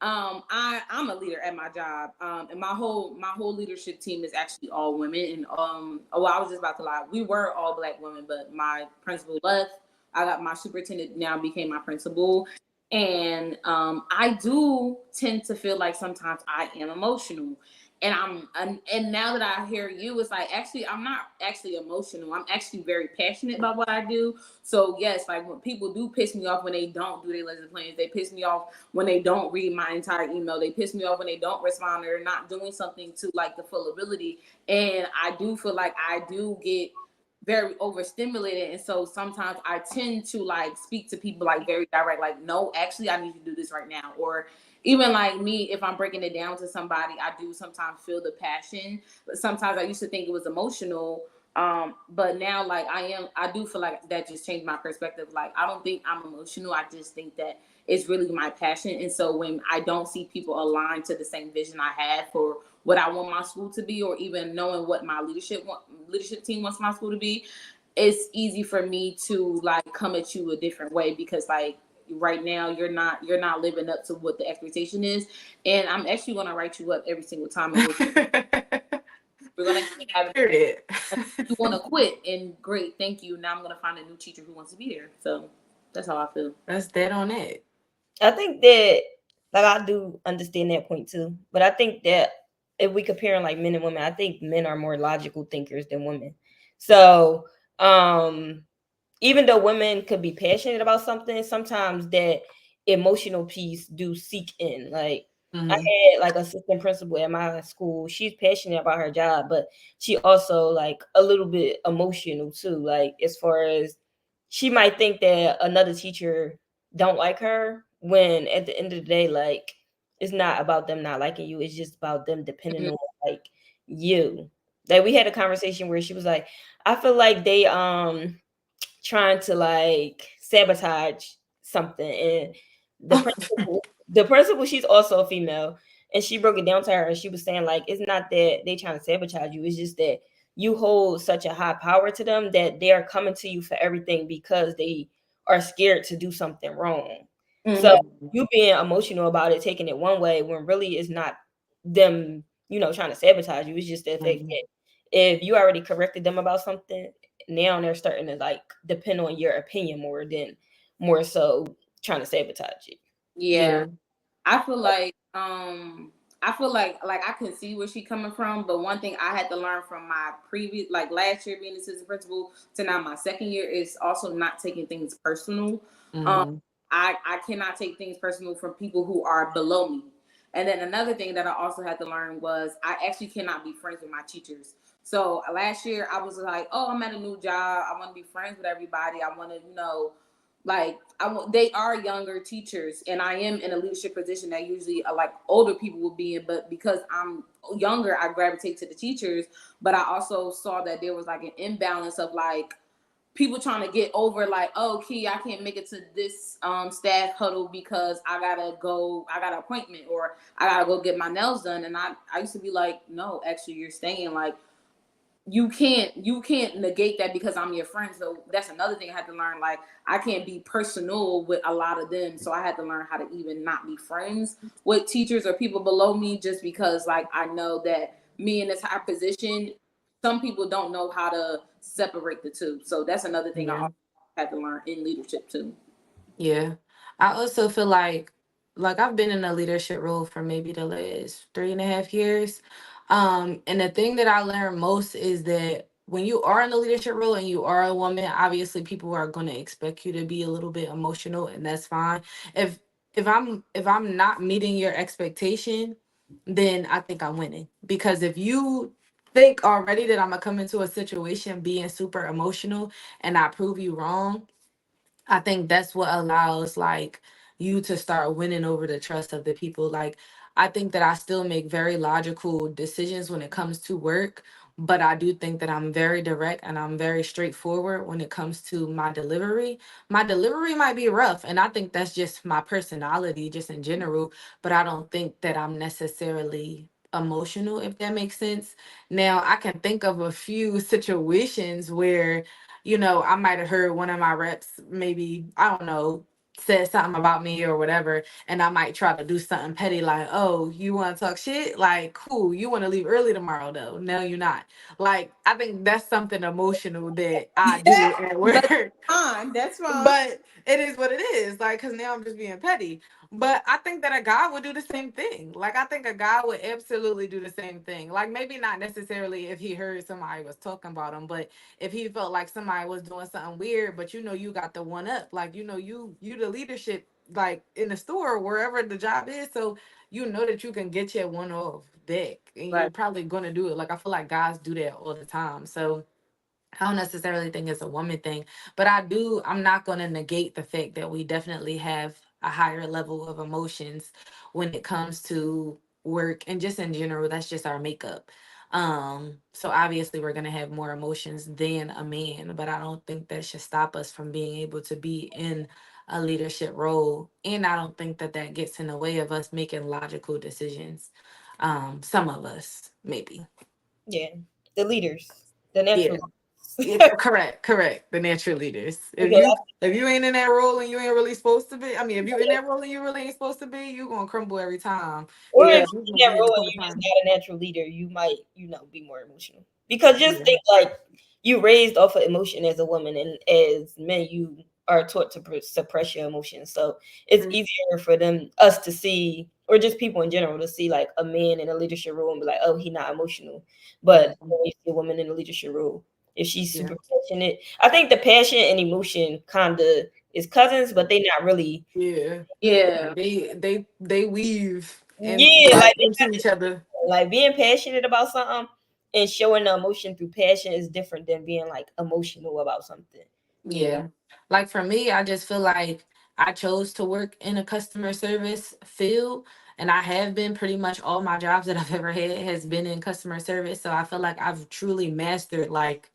I'm a leader at my job, and my whole leadership team is actually all women. And oh, I was just about to lie. We were all Black women, but my principal left. I got my superintendent now became my principal, and I do tend to feel like sometimes I am emotional. And now that I hear you, it's like actually I'm not actually emotional. I'm actually very passionate about what I do. So yes, like when people do piss me off when they don't do their lesson plans, they piss me off when they don't read my entire email, they piss me off when they don't respond or not doing something to like the full ability. And I do feel like I do get very overstimulated, and so sometimes I tend to like speak to people like very direct, like no, actually I need you to do this right now. Or even like me, if I'm breaking it down to somebody, I do sometimes feel the passion, but sometimes I used to think it was emotional. But now like I do feel like that just changed my perspective. Like I don't think I'm emotional, I just think that it's really my passion. And so when I don't see people aligned to the same vision I have for what I want my school to be, or even knowing what my leadership team wants my school to be, it's easy for me to like come at you a different way, because like right now you're not living up to what the expectation is. And I'm actually going to write you up every single time, and we're going to have Period. you want to quit, and great, thank you, now I'm going to find a new teacher who wants to be there. So that's how I feel. That's dead on it. I think that, like, I do understand that point too, but I think that if we comparing like men and women, I think men are more logical thinkers than women. So, even though women could be passionate about something, sometimes that emotional piece do seek in. Like I had like assistant principal at my school. She's passionate about her job, but she also like a little bit emotional too. Like as far as she might think that another teacher don't like her, when at the end of the day, like it's not about them not liking you. It's just about them depending on like you. Like we had a conversation where she was like, I feel like they trying to like sabotage something. And the principal, she's also a female, and she broke it down to her, and she was saying like it's not that they trying to sabotage you, it's just that you hold such a high power to them that they are coming to you for everything because they are scared to do something wrong. So you being emotional about it, taking it one way, when really it's not them, trying to sabotage you. It's just the fact that if you already corrected them about something, now they're starting to like depend on your opinion more so trying to sabotage it. Yeah. I feel like I can see where she's coming from, but one thing I had to learn from my previous, like last year being assistant principal to now my second year, is also not taking things personal. I cannot take things personal from people who are below me. And then another thing that I also had to learn was I actually cannot be friends with my teachers. So last year I was like, oh, I'm at a new job, I want to be friends with everybody, I want to, like they are younger teachers, and I am in a leadership position that usually like older people will be in, but because I'm younger I gravitate to the teachers. But I also saw that there was like an imbalance of like people trying to get over like, oh Key, I can't make it to this staff huddle because I got an appointment, or I gotta go get my nails done. And I used to be like, no, actually you're staying. Like you can't negate that because I'm your friend. So that's another thing I had to learn. Like I can't be personal with a lot of them. So I had to learn how to even not be friends with teachers or people below me, just because like I know that me in this high position, some people don't know how to separate the two. So that's another thing I also had to learn in leadership too. Yeah. I also feel like I've been in a leadership role for maybe the last 3.5 years. And the thing that I learned most is that when you are in a leadership role and you are a woman, obviously people are going to expect you to be a little bit emotional, and that's fine. If if I'm not meeting your expectation, then I think I'm winning. Because if you think already that I'm gonna come into a situation being super emotional and I prove you wrong, I think that's what allows like you to start winning over the trust of the people. Like I think that I still make very logical decisions when it comes to work, but I do think that I'm very direct and I'm very straightforward when it comes to my delivery. My delivery might be rough, and I think that's just my personality just in general, but I don't think that I'm necessarily emotional, if that makes sense. Now, I can think of a few situations where I might have heard one of my reps, maybe, I don't know, said something about me or whatever, and I might try to do something petty like, oh, you want to talk shit? Like, cool, you want to leave early tomorrow though? No, you're not. Like, I think that's something emotional that I do at But work. fine, that's fine. But it is what it is, like, because now I'm just being petty. But I think that a guy would do the same thing. Like, I think a guy would absolutely do the same thing. Like, maybe not necessarily if he heard somebody was talking about him, but if he felt like somebody was doing something weird, but you got the one up, like, you the leadership, like in the store or wherever the job is, so you know that you can get your one off back, and you're Right. probably gonna do it. Like, I feel like guys do that all the time, so I don't necessarily think it's a woman thing, but I'm not going to negate the fact that we definitely have a higher level of emotions when it comes to work and just in general. That's just our makeup. So obviously we're going to have more emotions than a man, but I don't think that should stop us from being able to be in a leadership role. And I don't think that that gets in the way of us making logical decisions. Some of us, maybe. Yeah, the leaders, the Yeah. natural. Yeah, correct. The natural leaders. Okay, If you ain't in that role and you ain't really supposed to be, I mean, if you in that role and you really ain't supposed to be, you gonna crumble every time. or Yeah. if Because you you're gonna in be that in the role and court of you're just time. not a natural leader, you might, be more emotional. Because just Yeah. think like you raised off of emotion as a woman, and as men, you are taught to suppress your emotions. So it's Mm. easier for us to see, or just people in general to see like a man in a leadership role and be like, oh, he not emotional. But when you see a woman in a leadership role, if she's Yeah. super passionate, I think the passion and emotion kind of is cousins, but they not really. Yeah. Yeah. They weave and Yeah, like like into each other. like being passionate about something and showing the emotion through passion is different than being like emotional about something. Yeah. Like for me, I just feel like I chose to work in a customer service field, and I have been pretty much all my jobs that I've ever had has been in customer service. So I feel like I've truly mastered like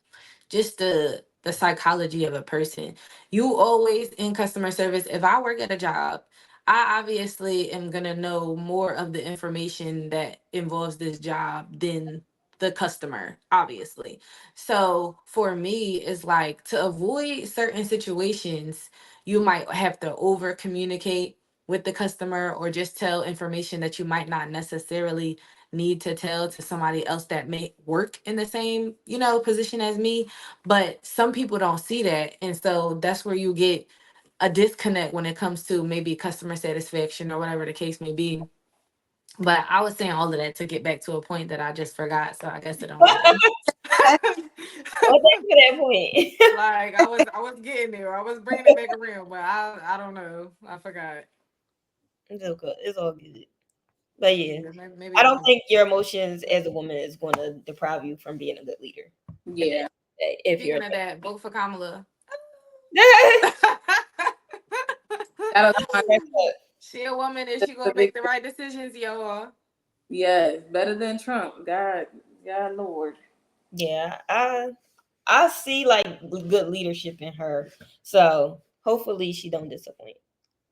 just the psychology of a person. You always in customer service. If I work at a job, I obviously am gonna know more of the information that involves this job than the customer, obviously. So for me, it's like to avoid certain situations, you might have to over communicate with the customer or just tell information that you might not necessarily need to tell to somebody else that may work in the same, position as me. But some people don't see that. And so that's where you get a disconnect when it comes to maybe customer satisfaction or whatever the case may be. But I was saying all of that to get back to a point that I just forgot. So I guess it don't matter. Well, thanks for that point. Like I was getting there. I was bringing it back around, but I don't know. I forgot. It's okay. It's all good. But yeah, Maybe I I'll don't come. think your emotions as a woman is going to deprive you from being a good leader. Yeah. If you're Speaking of that, vote for Kamala. That was my She a woman, and she gonna make the right decisions, y'all. yes, better than Trump. God, Lord. yeah, I see like good leadership in her. So hopefully she don't disappoint.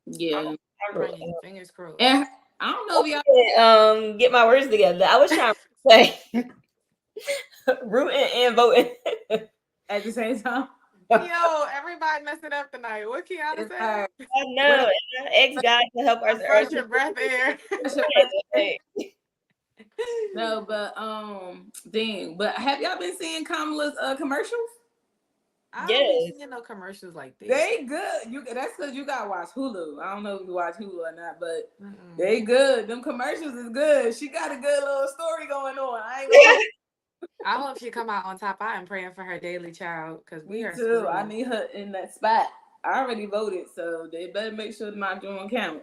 Yeah. I'm Praying, fingers crossed. And I don't know if y'all get my words together. I was trying to say rooting and voting. at the same time. Yo, everybody messing up tonight. What Kiana It's say? hard. I know. And I asked God to help us. Fresh your breath air. No, but dang. But have y'all been seeing Kamala's commercials? I don't be Yes. seeing no commercials like this. They good. That's because you gotta watch Hulu. I don't know if you watch Hulu or not, but Mm-mm. they good. Them commercials is good. She got a good little story going on. I ain't gonna I hope she come out on top. I am praying for her daily child because we Me are too. screwed. I need her in that spot. I already voted, so they better make sure my doing count.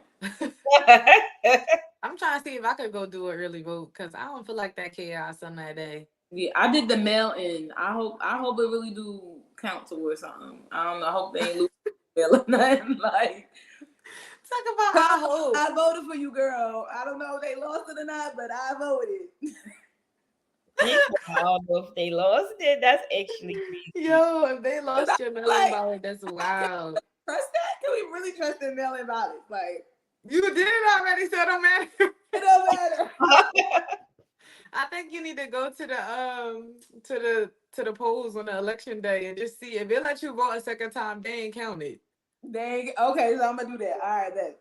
I'm trying to see if I could go do an early vote because I don't feel like that chaos on that day. Yeah, I did the mail in. I hope it really do count towards something. I don't know. I hope they ain't lose mail or nothing. Like Talk about I hope. I voted for you, girl. I don't know if they lost it or not, but I voted. I don't know if they lost it. That's actually crazy. Yo, if they lost your mail-in Like- ballot, that's wild. Trust that? Can we really trust in mail in ballots? Like You did it already, so it don't matter. it don't matter. I think you need to go to the polls on the election day and just see if they let you vote a second time, they ain't counted. Dang. Okay, so I'm gonna do that. All right, then.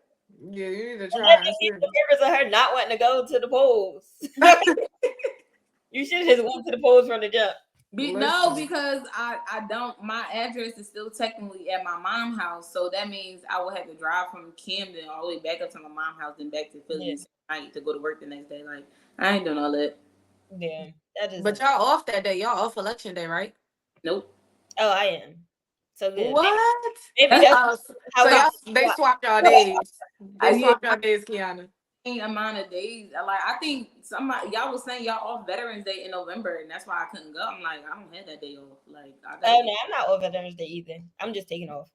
Yeah, you need to And try then and see. the purpose of her not wanting to go to the polls. You should have just went to the polls from the jump. No, Listen. because I don't. My address is still technically at my mom's house, so that means I would have to drive from Camden all the way back up to my mom's house, then back to Philly night to go to work the next day. Like I ain't doing all that. Yeah, that is. But y'all off that day. Y'all off election day, right? Nope. Oh, I am. So good. What? Maybe that's Oh, how so we y'all they swapped y'all days. They Yeah. swapped y'all days, Kiana. Amount of days. Like I think somebody y'all was saying y'all off Veterans Day in November, and that's why I couldn't go. I'm like, I don't have that day off. Like I got. Oh no, I'm not over Veterans Day either. I'm just taking off.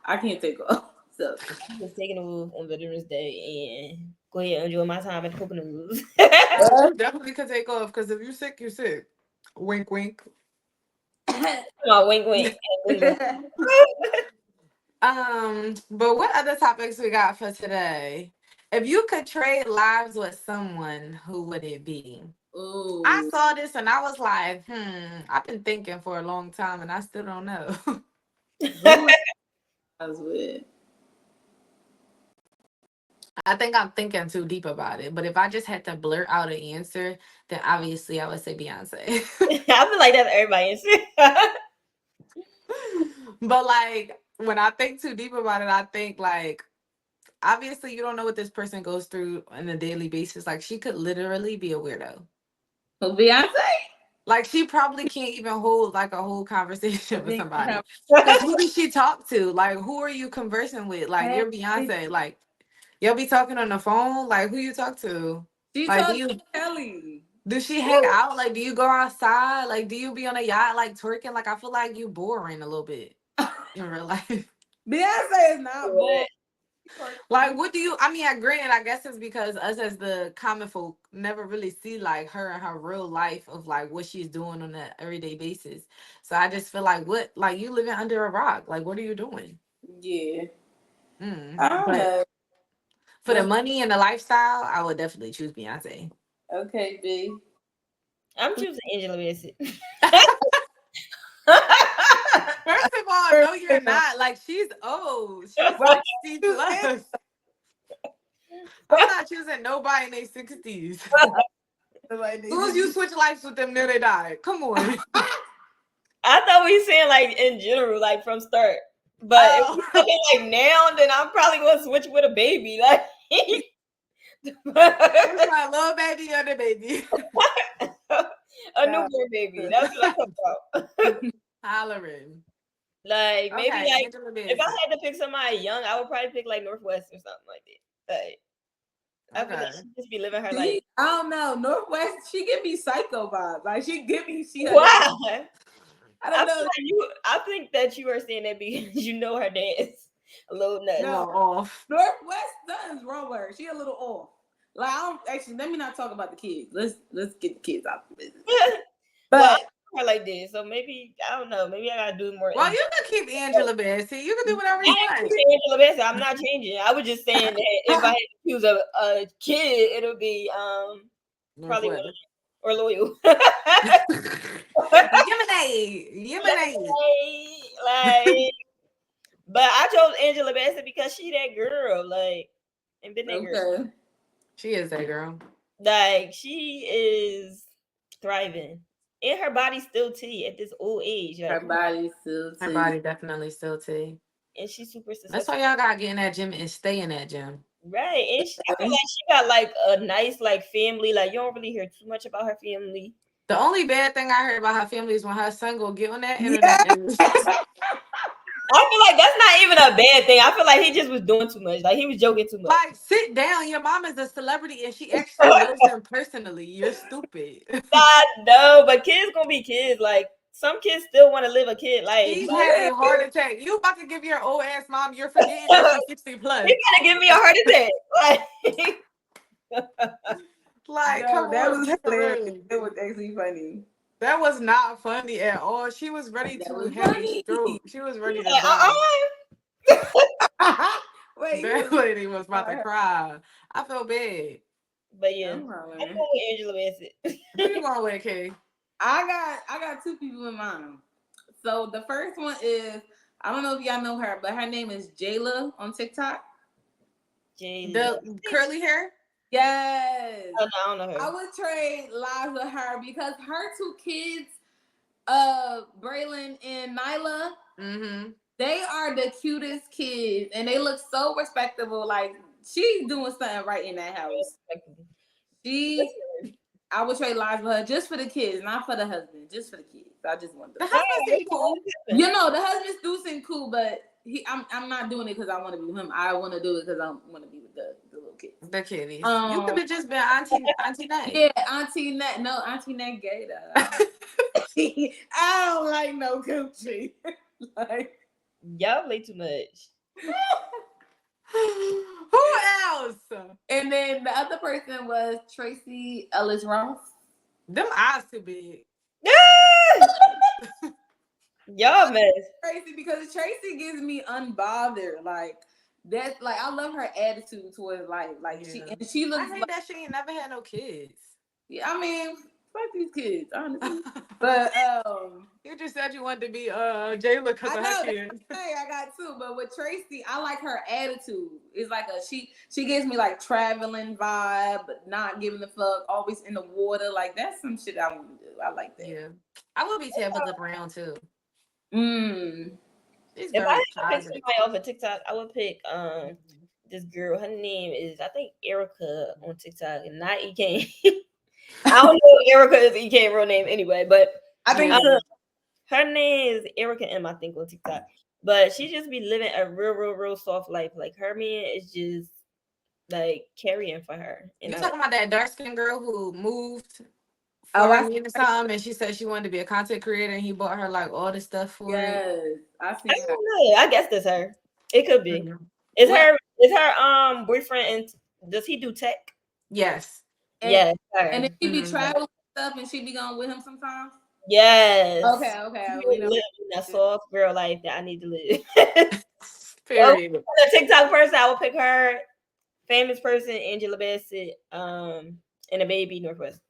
I can't take off. So I'm just taking off on Veterans Day and go ahead and enjoy my time at Poconos. You definitely could take off because if you're sick, you're sick. Wink, wink. Come on, wink, wink. But what other topics we got for today? If you could trade lives with someone, who would it be? Ooh. I saw this and I was like, I've been thinking for a long time and I still don't know. I was with. I think I'm thinking too deep about it. But if I just had to blurt out an answer, then obviously I would say Beyonce. I feel like that's everybody's. But like when I think too deep about it, I think like obviously you don't know what this person goes through on a daily basis. Like she could literally be a weirdo. Well, Beyonce. Like she probably can't even hold like a whole conversation with somebody. Because who does she talk to? Like who are you conversing with? Like you're Beyonce. Like you'll be talking on the phone. Like who you talk to? She Like told Kelly. do she hang out? Like do you go outside? Like do you be on a yacht like twerking? Like I feel like you boring a little bit in real life. Beyonce is not boring. Like what do you I mean, granted, I guess it's because us as the common folk never really see like her and her real life of like what she's doing on an everyday basis. So I just feel like what like you living under a rock. Like what are you doing? Yeah. I don't But know. for the money and the lifestyle, I would definitely choose Beyonce. Okay, B. I'm choosing Angela Bassett. First of all, no, you're not. Like she's old. She's 60 plus. I'm not choosing nobody in their 60s. As soon as you switch lives with them, then they die. Come on. I thought we saying like in general, like from start. But if we're talking like now, then I'm probably gonna switch with a baby. Like It's my little baby or the baby. a newborn baby. That's what I'm talking about. Hollering. Like maybe Okay, like Angela if I Bassett. had to pick somebody young, I would probably pick like Northwest or something like that. Like I feel like Okay. she just be living her life. I don't know. Northwest, she give me psycho vibes. Like she give me Wow. I don't know. Like I think that you are saying that because you know her dance a little nuts. No, off. Northwest, nothing's wrong with her. She a little off. Like I don't actually. Let me not talk about the kids. Let's get the kids out of business. But her like this, so maybe I don't know. Maybe I gotta do more. Well, you can keep Angela Bassett. You can do whatever you want. Angela Bassett. I'm not changing. I was just saying that if I had to choose a kid, it'll be probably Northwest. or Loyal. Yemeni. Like, but I chose Angela Bassett because she that girl, like, and been that girl. She is that girl. Like, she is thriving. And her body's still T at this old age. Like, her body's still T. Her body definitely still T. And she's super successful. That's why y'all gotta get in that gym and stay in that gym. Right. And I feel like she got like a nice like family. Like you don't really hear too much about her family. The only bad thing I heard about her family is when her son go get on that internet. I feel like that's not even a bad thing. I feel like he just was doing too much. Like he was joking too much. Like, sit down. Your mom is a celebrity and she actually knows him personally. You're stupid. No, but kids gonna be kids. Like some kids still want to live a kid life. He had a heart attack. You about to give your old ass mom, you're forgetting that she's 60 plus. You gotta give me a heart attack. Like, no, come that on. was hilarious. It was actually funny. That was not funny at all. She was ready to have a stroke. She was ready to die. Wait, that lady was about to cry. I feel bad. But yeah, I'm going with Angela Bassett. Who you going with, Kay? I got two people in mind. So the first one is I don't know if y'all know her, but her name is Jayla on TikTok. The curly hair. Yes. Oh, no, I don't know her. I would trade lives with her because her two kids, Braylon and Nyla, Mm-hmm. they are the cutest kids and they look so respectable. Like she's doing something right in that house. I would trade lives with her just for the kids, not for the husband, just for the kids. I just want The them. husband seems cool. You know, the husbands do seem cool, but I'm not doing it because I want to be with him. I want to do it because I want to be with the little kids. The kitties. You could have just been Auntie Nat. Yeah, Auntie Nat. No, Auntie Nat Gator. I don't like no coochie. Like, Y'all play too much. Who else? and then the other person was Tracy Ellis Ross. Them eyes too big. Y'all mess. Tracy, because Tracy gives me unbothered. Like that's like I love her attitude towards life. Like Yeah. she looks. I hate like, that she ain't never had no kids. yeah, I mean, fuck these kids, honestly. But You just said you wanted to be Jayla because I of know her that's kids. the thing I got too. But with Tracy, I like her attitude. It's like she gives me like traveling vibe, but not giving a fuck. Always in the water. Like that's some shit I want to do. I like that. Yeah, I would be Tabitha Brown too. She's If I very had to pick positive. somebody off of TikTok, I would pick this girl. Her name is I think Erica on TikTok, and not EK. I don't know if Erica is EK real name anyway, but I think her name is Erica M. I think on TikTok, but she just be living a real soft life. Like her man is just like carrying for her. You talking about that dark skinned girl who moved Oh, for I a minute or something, and she said she wanted to be a content creator, and he bought her like all the stuff for it. yes, I see I her. don't know. I guess that's her. It could be. Mhm. Is her boyfriend and does he do tech? Yes. Yes. And then she be Mhm. traveling stuff, and she be going with him sometimes. Yes. Okay. You live in that soft girl life that I need to live. Period. The TikTok person, I will pick her. Famous person, Angela Bassett, and a baby Northwest.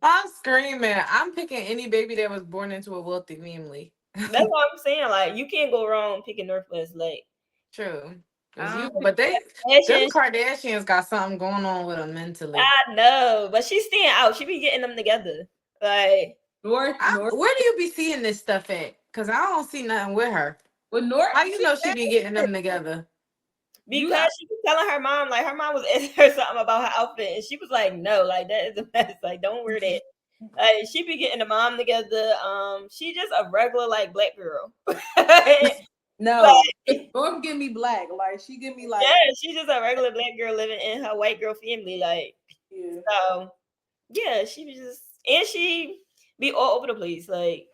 I'm screaming. I'm picking any baby that was born into a wealthy family. That's what I'm saying. Like you can't go wrong picking Northwest. Like True. Um, But them Kardashians, Kardashians got something going on with them mentally. I know, but she's staying out. She be getting them together. Like North. Where do you be seeing this stuff at? Because I don't see nothing with her. With North, How you know she be getting them together? because she was telling her mom, like her mom was asking her something about her outfit, and she was like, "No, like that is a mess. Like don't wear that." Like she be getting the mom together. She just a regular like black girl. No, North give me black. Like she give me like Yeah, she's just a regular black girl living in her white girl family. Like yeah. so, yeah, she was just and she be all over the place. Like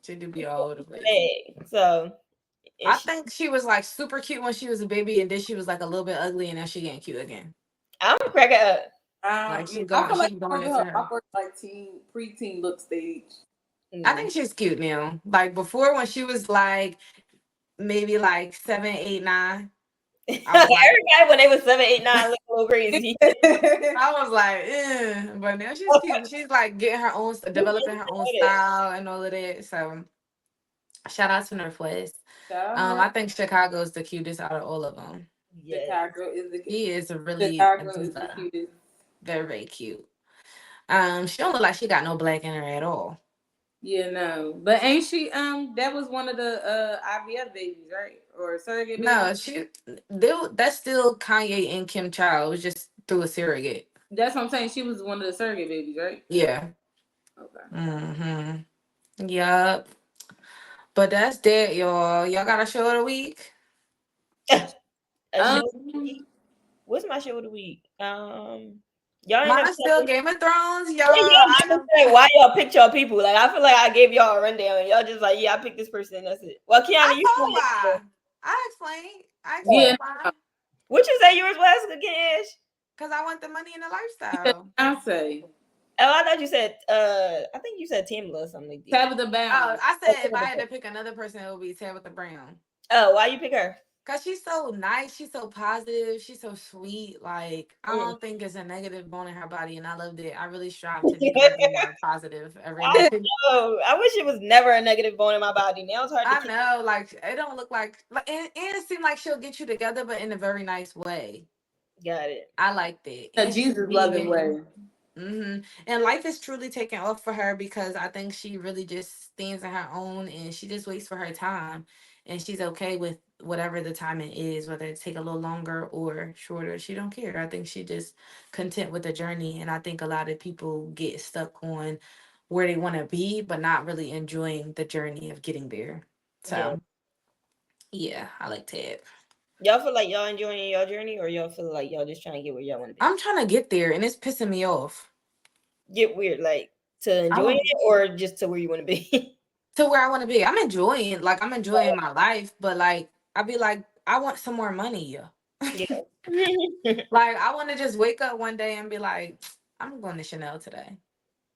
She do be all over the place. So I think she was like super cute when she was a baby, and then she was like a little bit ugly, and now she getting cute again. I'm cracking up. Like I feel like going into her awkward like preteen look stage. I think she's cute now. Like before, when she was like maybe like 7, 8, 9. Everybody when they was 7, 8, 9 look a little crazy. I was like, but now she's cute. She's like getting her own, developing her own style and all of that. So shout out to Northwest. I think Chicago is the cutest out of all of them. Yeah. Chicago is the cutest. He is really Chicago is the cutest. Very cute. She don't look like she got no black in her at all. Yeah, no. But ain't she that was one of the IVF babies, right? Or surrogate babies? No, that's still Kanye and Kim Child. It was just through a surrogate. That's what I'm saying. She was one of the surrogate babies, right? Yeah. Okay. Yup. But that's that, y'all. Y'all got a show of the week? What's my show of the week? Y'all Mine's still Game of Thrones, y'all. Why y'all picked y'all people? Like I feel like I gave y'all a rundown, and y'all just like, yeah, I picked this person. That's it. Well, Kiana, you told why. I explained. Why. What you say yours was again, Ash? Because I want the money and the lifestyle. I say. Oh, I thought you said. I think you said Tamla or something like that. Tabitha Brown. Oh, I said if I had to pick another person, it would be Tabitha Brown. Oh, why you pick her? Cause she's so nice, she's so positive, she's so sweet. Like I Mm. don't think it's a negative bone in her body, and I loved it. I really strive to just be more positive every day. Oh, I wish it was never a negative bone in my body. Now it's hard to I keep. know, like it don't look like, and it seemed like she'll get you together, but in a very nice way. Got it. I liked it, A and she's Jesus loving vegan. way. And life is truly taking off for her because I think she really just stands on her own and she just waits for her time. And she's okay with whatever the timing is, whether it take a little longer or shorter. She don't care. I think she just content with the journey. And I think a lot of people get stuck on where they want to be, but not really enjoying the journey of getting there. Yeah. So yeah, I like Ted. Y'all feel like y'all enjoying your journey, or y'all feel like y'all just trying to get where y'all want to be? I'm trying to get there and it's pissing me off. Get weird, like to I enjoy want it, or just to where you want to be. to where I want to be. I'm enjoying my life, but like I be like, I want some more money. Yeah. Yeah. Like I want to just wake up one day and be like, I'm going to Chanel today.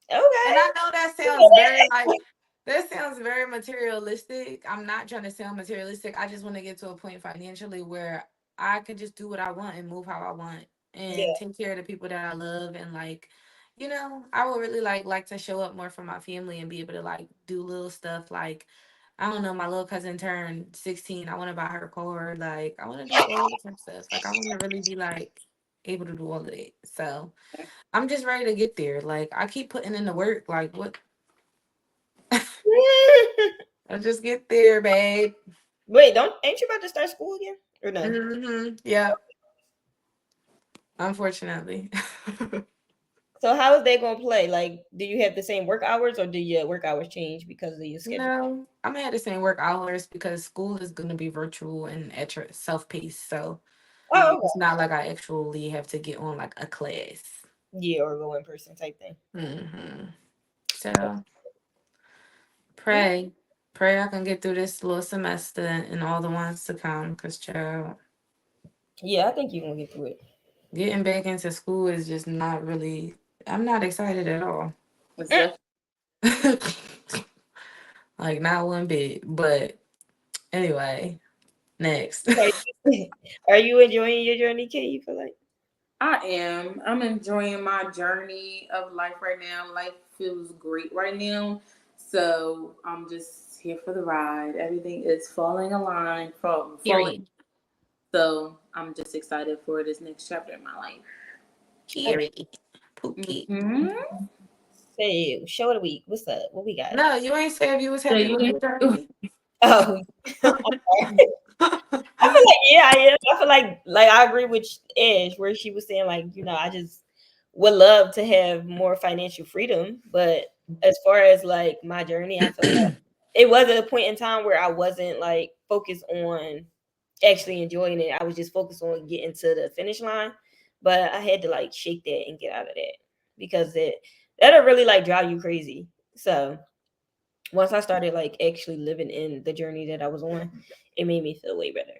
And Okay. I know that sounds very materialistic. I'm not trying to sound materialistic. I just want to get to a point financially where I can just do what I want and move how I want and Yeah. take care of the people that I love and like, I would really like to show up more for my family and be able to like do little stuff like I don't know, my little cousin turned 16. I want to buy her a car. Like I want to do all different stuff. Like I want to really be like able to do all of it. So I'm just ready to get there. Like I keep putting in the work. Like what I'll just get there, babe. Wait, ain't you about to start school again? Or no? Yeah. Unfortunately. So how is they gonna play? Like, do you have the same work hours, or do your work hours change because of your schedule? No, I'm gonna have the same work hours because school is gonna be virtual and at your self-paced. So Oh, it's not like I actually have to get on like a class. yeah, or go in person type thing. So pray, pray I can get through this little semester and all the ones to come. Cause child, Yeah, I think you can get through it. getting back into school is just not really. I'm not excited at all. It's just Like not one bit. But anyway, next. Are you enjoying your journey, Kate? You feel like? I am. I'm enjoying my journey of life right now. Life feels great right now. So I'm just here for the ride. Everything is falling in line, falling. Period. So I'm just excited for this next chapter in my life. Period. Pookie. Mm-hmm. Say, show of the week. What's up? What we got? No, you ain't said if you was So happy you with your didn't. journey. Oh, I feel like I am. I feel like I agree with Edge where she was saying like I just would love to have more financial freedom, but as far as like my journey, I feel like it was at a point in time where I wasn't like focused on actually enjoying it. I was just focused on getting to the finish line, but I had to like shake that and get out of that because that'll really like drive you crazy. So once I started like actually living in the journey that I was on, it made me feel way better.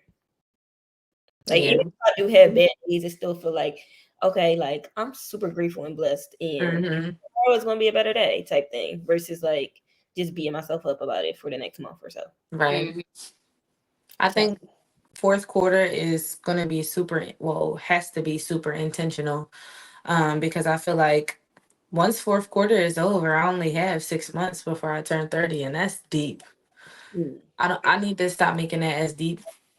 Like Yeah. even if I do have bad days, I still feel like okay, like I'm super grateful and blessed, and tomorrow is gonna be a better day type thing versus like just beating myself up about it for the next month or so. Right. Mm-hmm. I think fourth quarter is going to be has to be super intentional because I feel like once fourth quarter is over, I only have 6 months before I turn 30, and that's deep. I need to stop making that as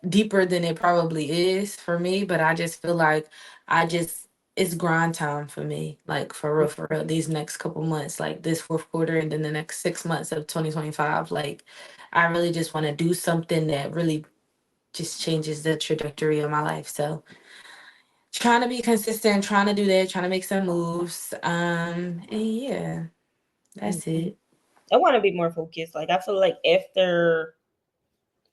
deeper than it probably is for me, but I just feel like it's grind time for me, like for real, these next couple months, like this fourth quarter and then the next 6 months of 2025. Like I really just want to do something that really just changes the trajectory of my life. So trying to be consistent, trying to do that, trying to make some moves. And yeah, that's it. I want to be more focused. Like I feel like after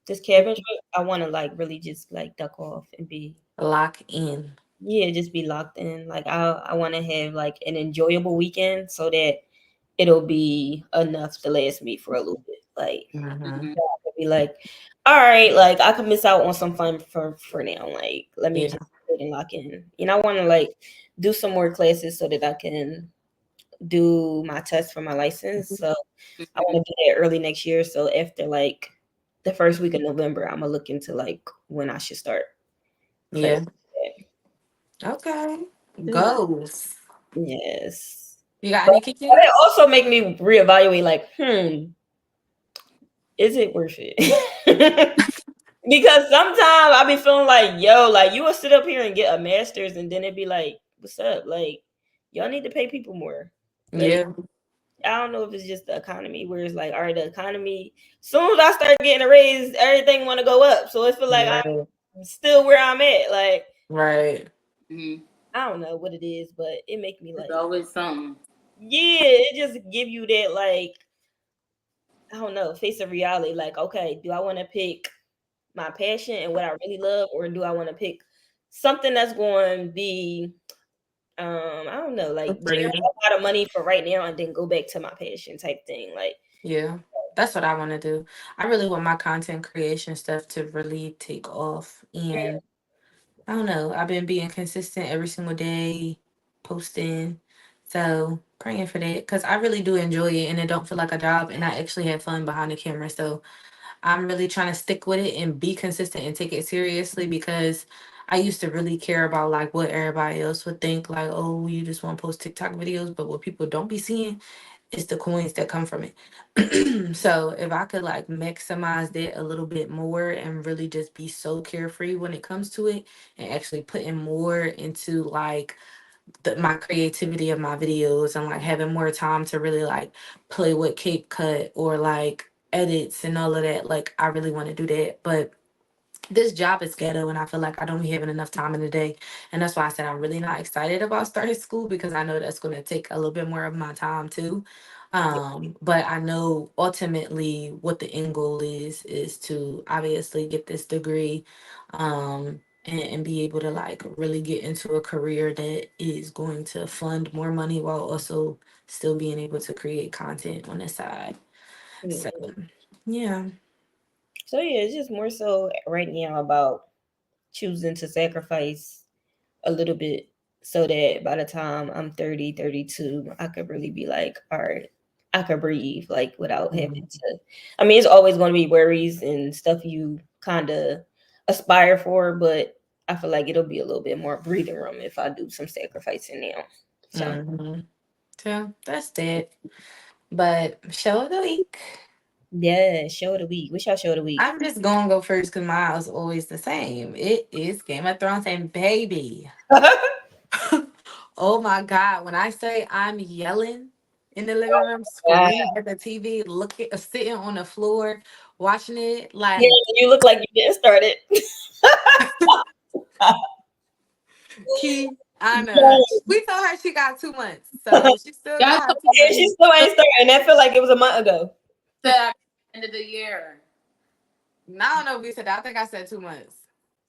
this cabin trip, I want to like really just like duck off and be Lock in. just be locked in. Like I want to have like an enjoyable weekend so that it'll be enough to last me for a little bit. Like Mm-hmm. I could be like, all right, like I could miss out on some fun for now. Like let me Yeah. just sit and lock in. I want to like do some more classes so that I can do my test for my license. So I want to do that early next year. So after like the first week of November, I'm gonna look into like when I should start. Yeah. Okay. Goals. Yes. You got But any kitchen? it also make me reevaluate, like, is it worth it? Because sometimes I be feeling like, yo, like you will sit up here and get a master's, and then it'd be like, what's up? Like, y'all need to pay people more. Like, Yeah. I don't know if it's just the economy where it's like, all right, the economy, soon as I start getting a raise, everything want to go up. So it feel like Right. I'm still where I'm at. Like, Right. I don't know what it is, but it make me like, It's always something. yeah, it just give you that, like, I don't know, face of reality. Like, okay, do I want to pick my passion and what I really love, or do I want to pick something that's going to be, I don't know, like generate a lot of money for right now and then go back to my passion type thing. Like, Yeah. That's what I want to do. I really want my content creation stuff to really take off. And I don't know. I've been being consistent every single day, posting. So praying for that because I really do enjoy it and it don't feel like a job. And I actually have fun behind the camera. So I'm really trying to stick with it and be consistent and take it seriously because I used to really care about like what everybody else would think. Like, oh, you just want to post TikTok videos. But what people don't be seeing is the coins that come from it. So if I could like maximize that a little bit more and really just be so carefree when it comes to it and actually putting more into like my creativity of my videos and like having more time to really like play with CapCut or like edits and all of that, like I really want to do that. But this job is ghetto and I feel like I don't be having enough time in the day. And that's why I said I'm really not excited about starting school because I know that's going to take a little bit more of my time too. But I know ultimately what the end goal is to obviously get this degree and be able to like really get into a career that is going to fund more money while also still being able to create content on the side. So yeah. so yeah, it's just more so right now about choosing to sacrifice a little bit so that by the time I'm 30, 32, I could really be like, all right, I could breathe like without having to. I mean, it's always going to be worries and stuff you kind of aspire for, but I feel like it'll be a little bit more breathing room if I do some sacrificing now. So, So that's it. But show of the week. yeah, show of the week. What's your show of the week? I'm just gonna go first because mine is always the same. It is Game of Thrones and baby. Oh my God. When I say I'm yelling in the living room, screaming at the TV, looking sitting on the floor, watching it, like Yeah, you look like you didn't start it. Key, I know. We told her she got 2 months. So she still got her 2 Yeah, months. she still ain't started, and that felt like it was a month ago. Said end of the year. I don't know if we said that. I think I said 2 months.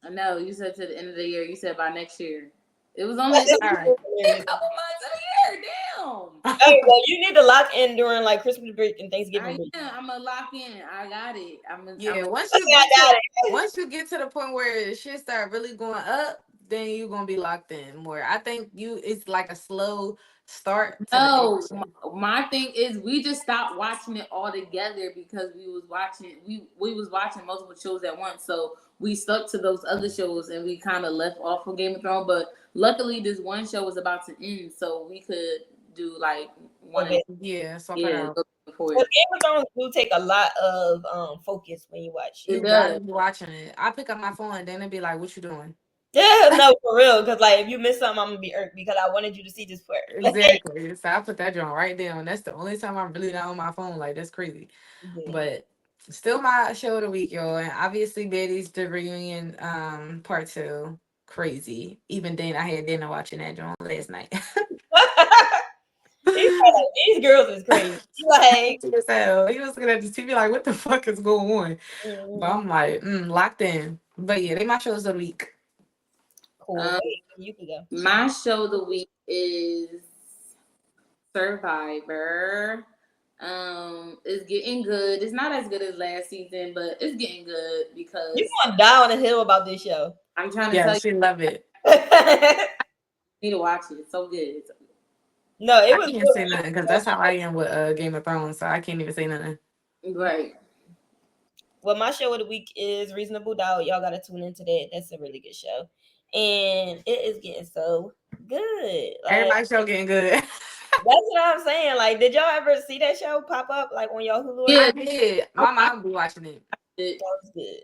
I know you said to the end of the year. You said by next year. It was only a All right. couple months of the year. Damn. Hey, well, you need to lock in during like Christmas break and Thanksgiving break. I'm gonna lock in. I got it. Yeah, once you get to the point where shit start really going up, then you're gonna be locked in more. I think it's like a slow start to No, the action. my thing is we just stopped watching it all together because we was watching multiple shows at once. So we stuck to those other shows and we kind of left off of Game of Thrones. But luckily, this one show was about to end, so we could do like one. Okay. Yeah, so Yeah, Well, Game of Thrones do take a lot of focus when you watch. you gotta be watching it. I pick up my phone and then it'd be like, "What you doing?" Yeah, no, for real. Because like if you miss something, I'm gonna be irked because I wanted you to see this part. Exactly. So I put that joint right down. That's the only time I'm really not on my phone. Like that's crazy. Yeah. But still my show of the week, y'all. And obviously Betty's the reunion part 2. Crazy. Even then I had dinner watching that joint last night. These girls is crazy. Like, He was looking at the TV like, what the fuck is going on? But I'm like, locked in. But yeah, they my shows of the week. cool. You can go. My show of the week is Survivor. It's getting good. It's not as good as last season, but it's getting good because You gonna die on a hill about this show. I'm trying to tell you, she love it. you need to watch it. It's so good. No, it I was can't good. say nothing because that's how I am with Game of Thrones, so I can't even say nothing. Right. well, my show of the week is Reasonable Doubt. Y'all gotta tune into that. That's a really good show, and it is getting so good. Like, Everybody's show getting good. that's what I'm saying. Like, did y'all ever see that show pop up like on y'all Hulu? Yeah. I did. My mom be watching it. It, That was good.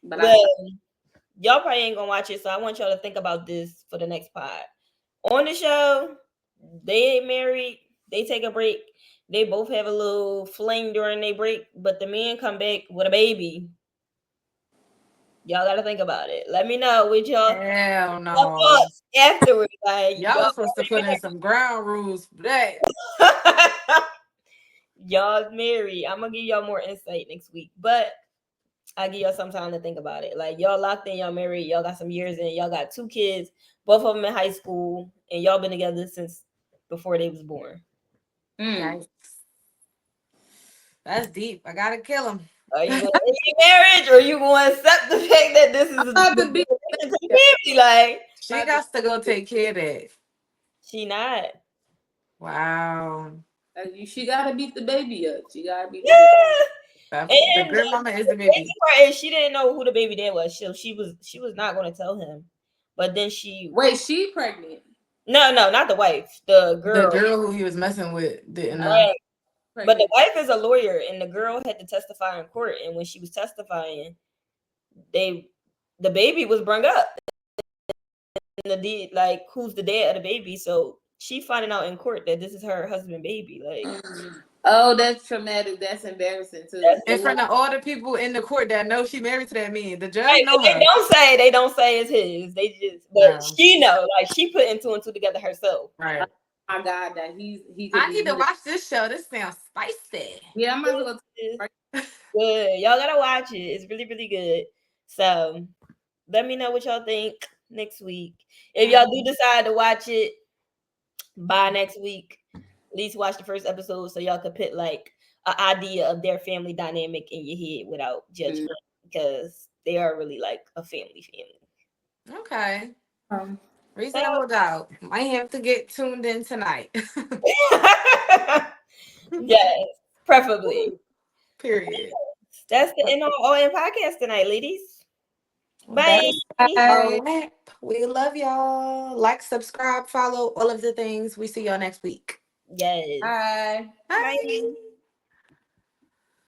but Well, y'all probably ain't gonna watch it, so I want y'all to think about this for the next pod. On the show, they ain't married. They take a break. They both have a little fling during their break, but the man come back with a baby. Y'all gotta think about it. Let me know what y'all Hell no. thoughts afterwards. Like Y'all was supposed to put in some ground rules for that. y'all married. I'm gonna give y'all more insight next week, but I give y'all some time to think about it. Like, y'all locked in, y'all married, y'all got some years in, y'all got 2 kids, both of them in high school, and y'all been together since before they was born. Yikes. That's deep. I gotta kill him. Are you going to end your marriage, or you going to accept the fact that this is about to be- like She got to go take care of that. she not? Wow. She gotta beat the baby up. She gotta beat. Yeah. The And grandmama is the the baby. crazy part is she didn't know who the baby dad was. So she was not going to tell him, but then she Wait, she pregnant? no, not the wife, the girl. The girl who he was messing with didn't know. Right. But the Pregnant. wife is a lawyer, and the girl had to testify in court. And when she was testifying, the baby was brung up, and the deed, like, who's the dad of the baby? So she finding out in court that this is her husband baby. Like, Oh, that's traumatic. That's embarrassing too. In front of all the people in the court that know she married to that man. The judge right, know they her. don't say it's his. They just, but No. she know, like, she put 2 and 2 together herself. Right. My God, that he. I need to watch this show. This sounds spicy. Yeah, I might as well. Good. Y'all gotta watch it. It's really, really good. So let me know what y'all think next week. If y'all do decide to watch it by next week, at least watch the first episode so y'all could put like an idea of their family dynamic in your head without judgment, because they are really like a family. Okay. Reasonable Doubt. Might have to get tuned in tonight. Yes, preferably. Period. That's the end of ON podcast tonight, ladies. Bye. Bye. We love y'all. Like, subscribe, follow, all of the things. We see y'all next week. Yes. Bye. Bye. Bye.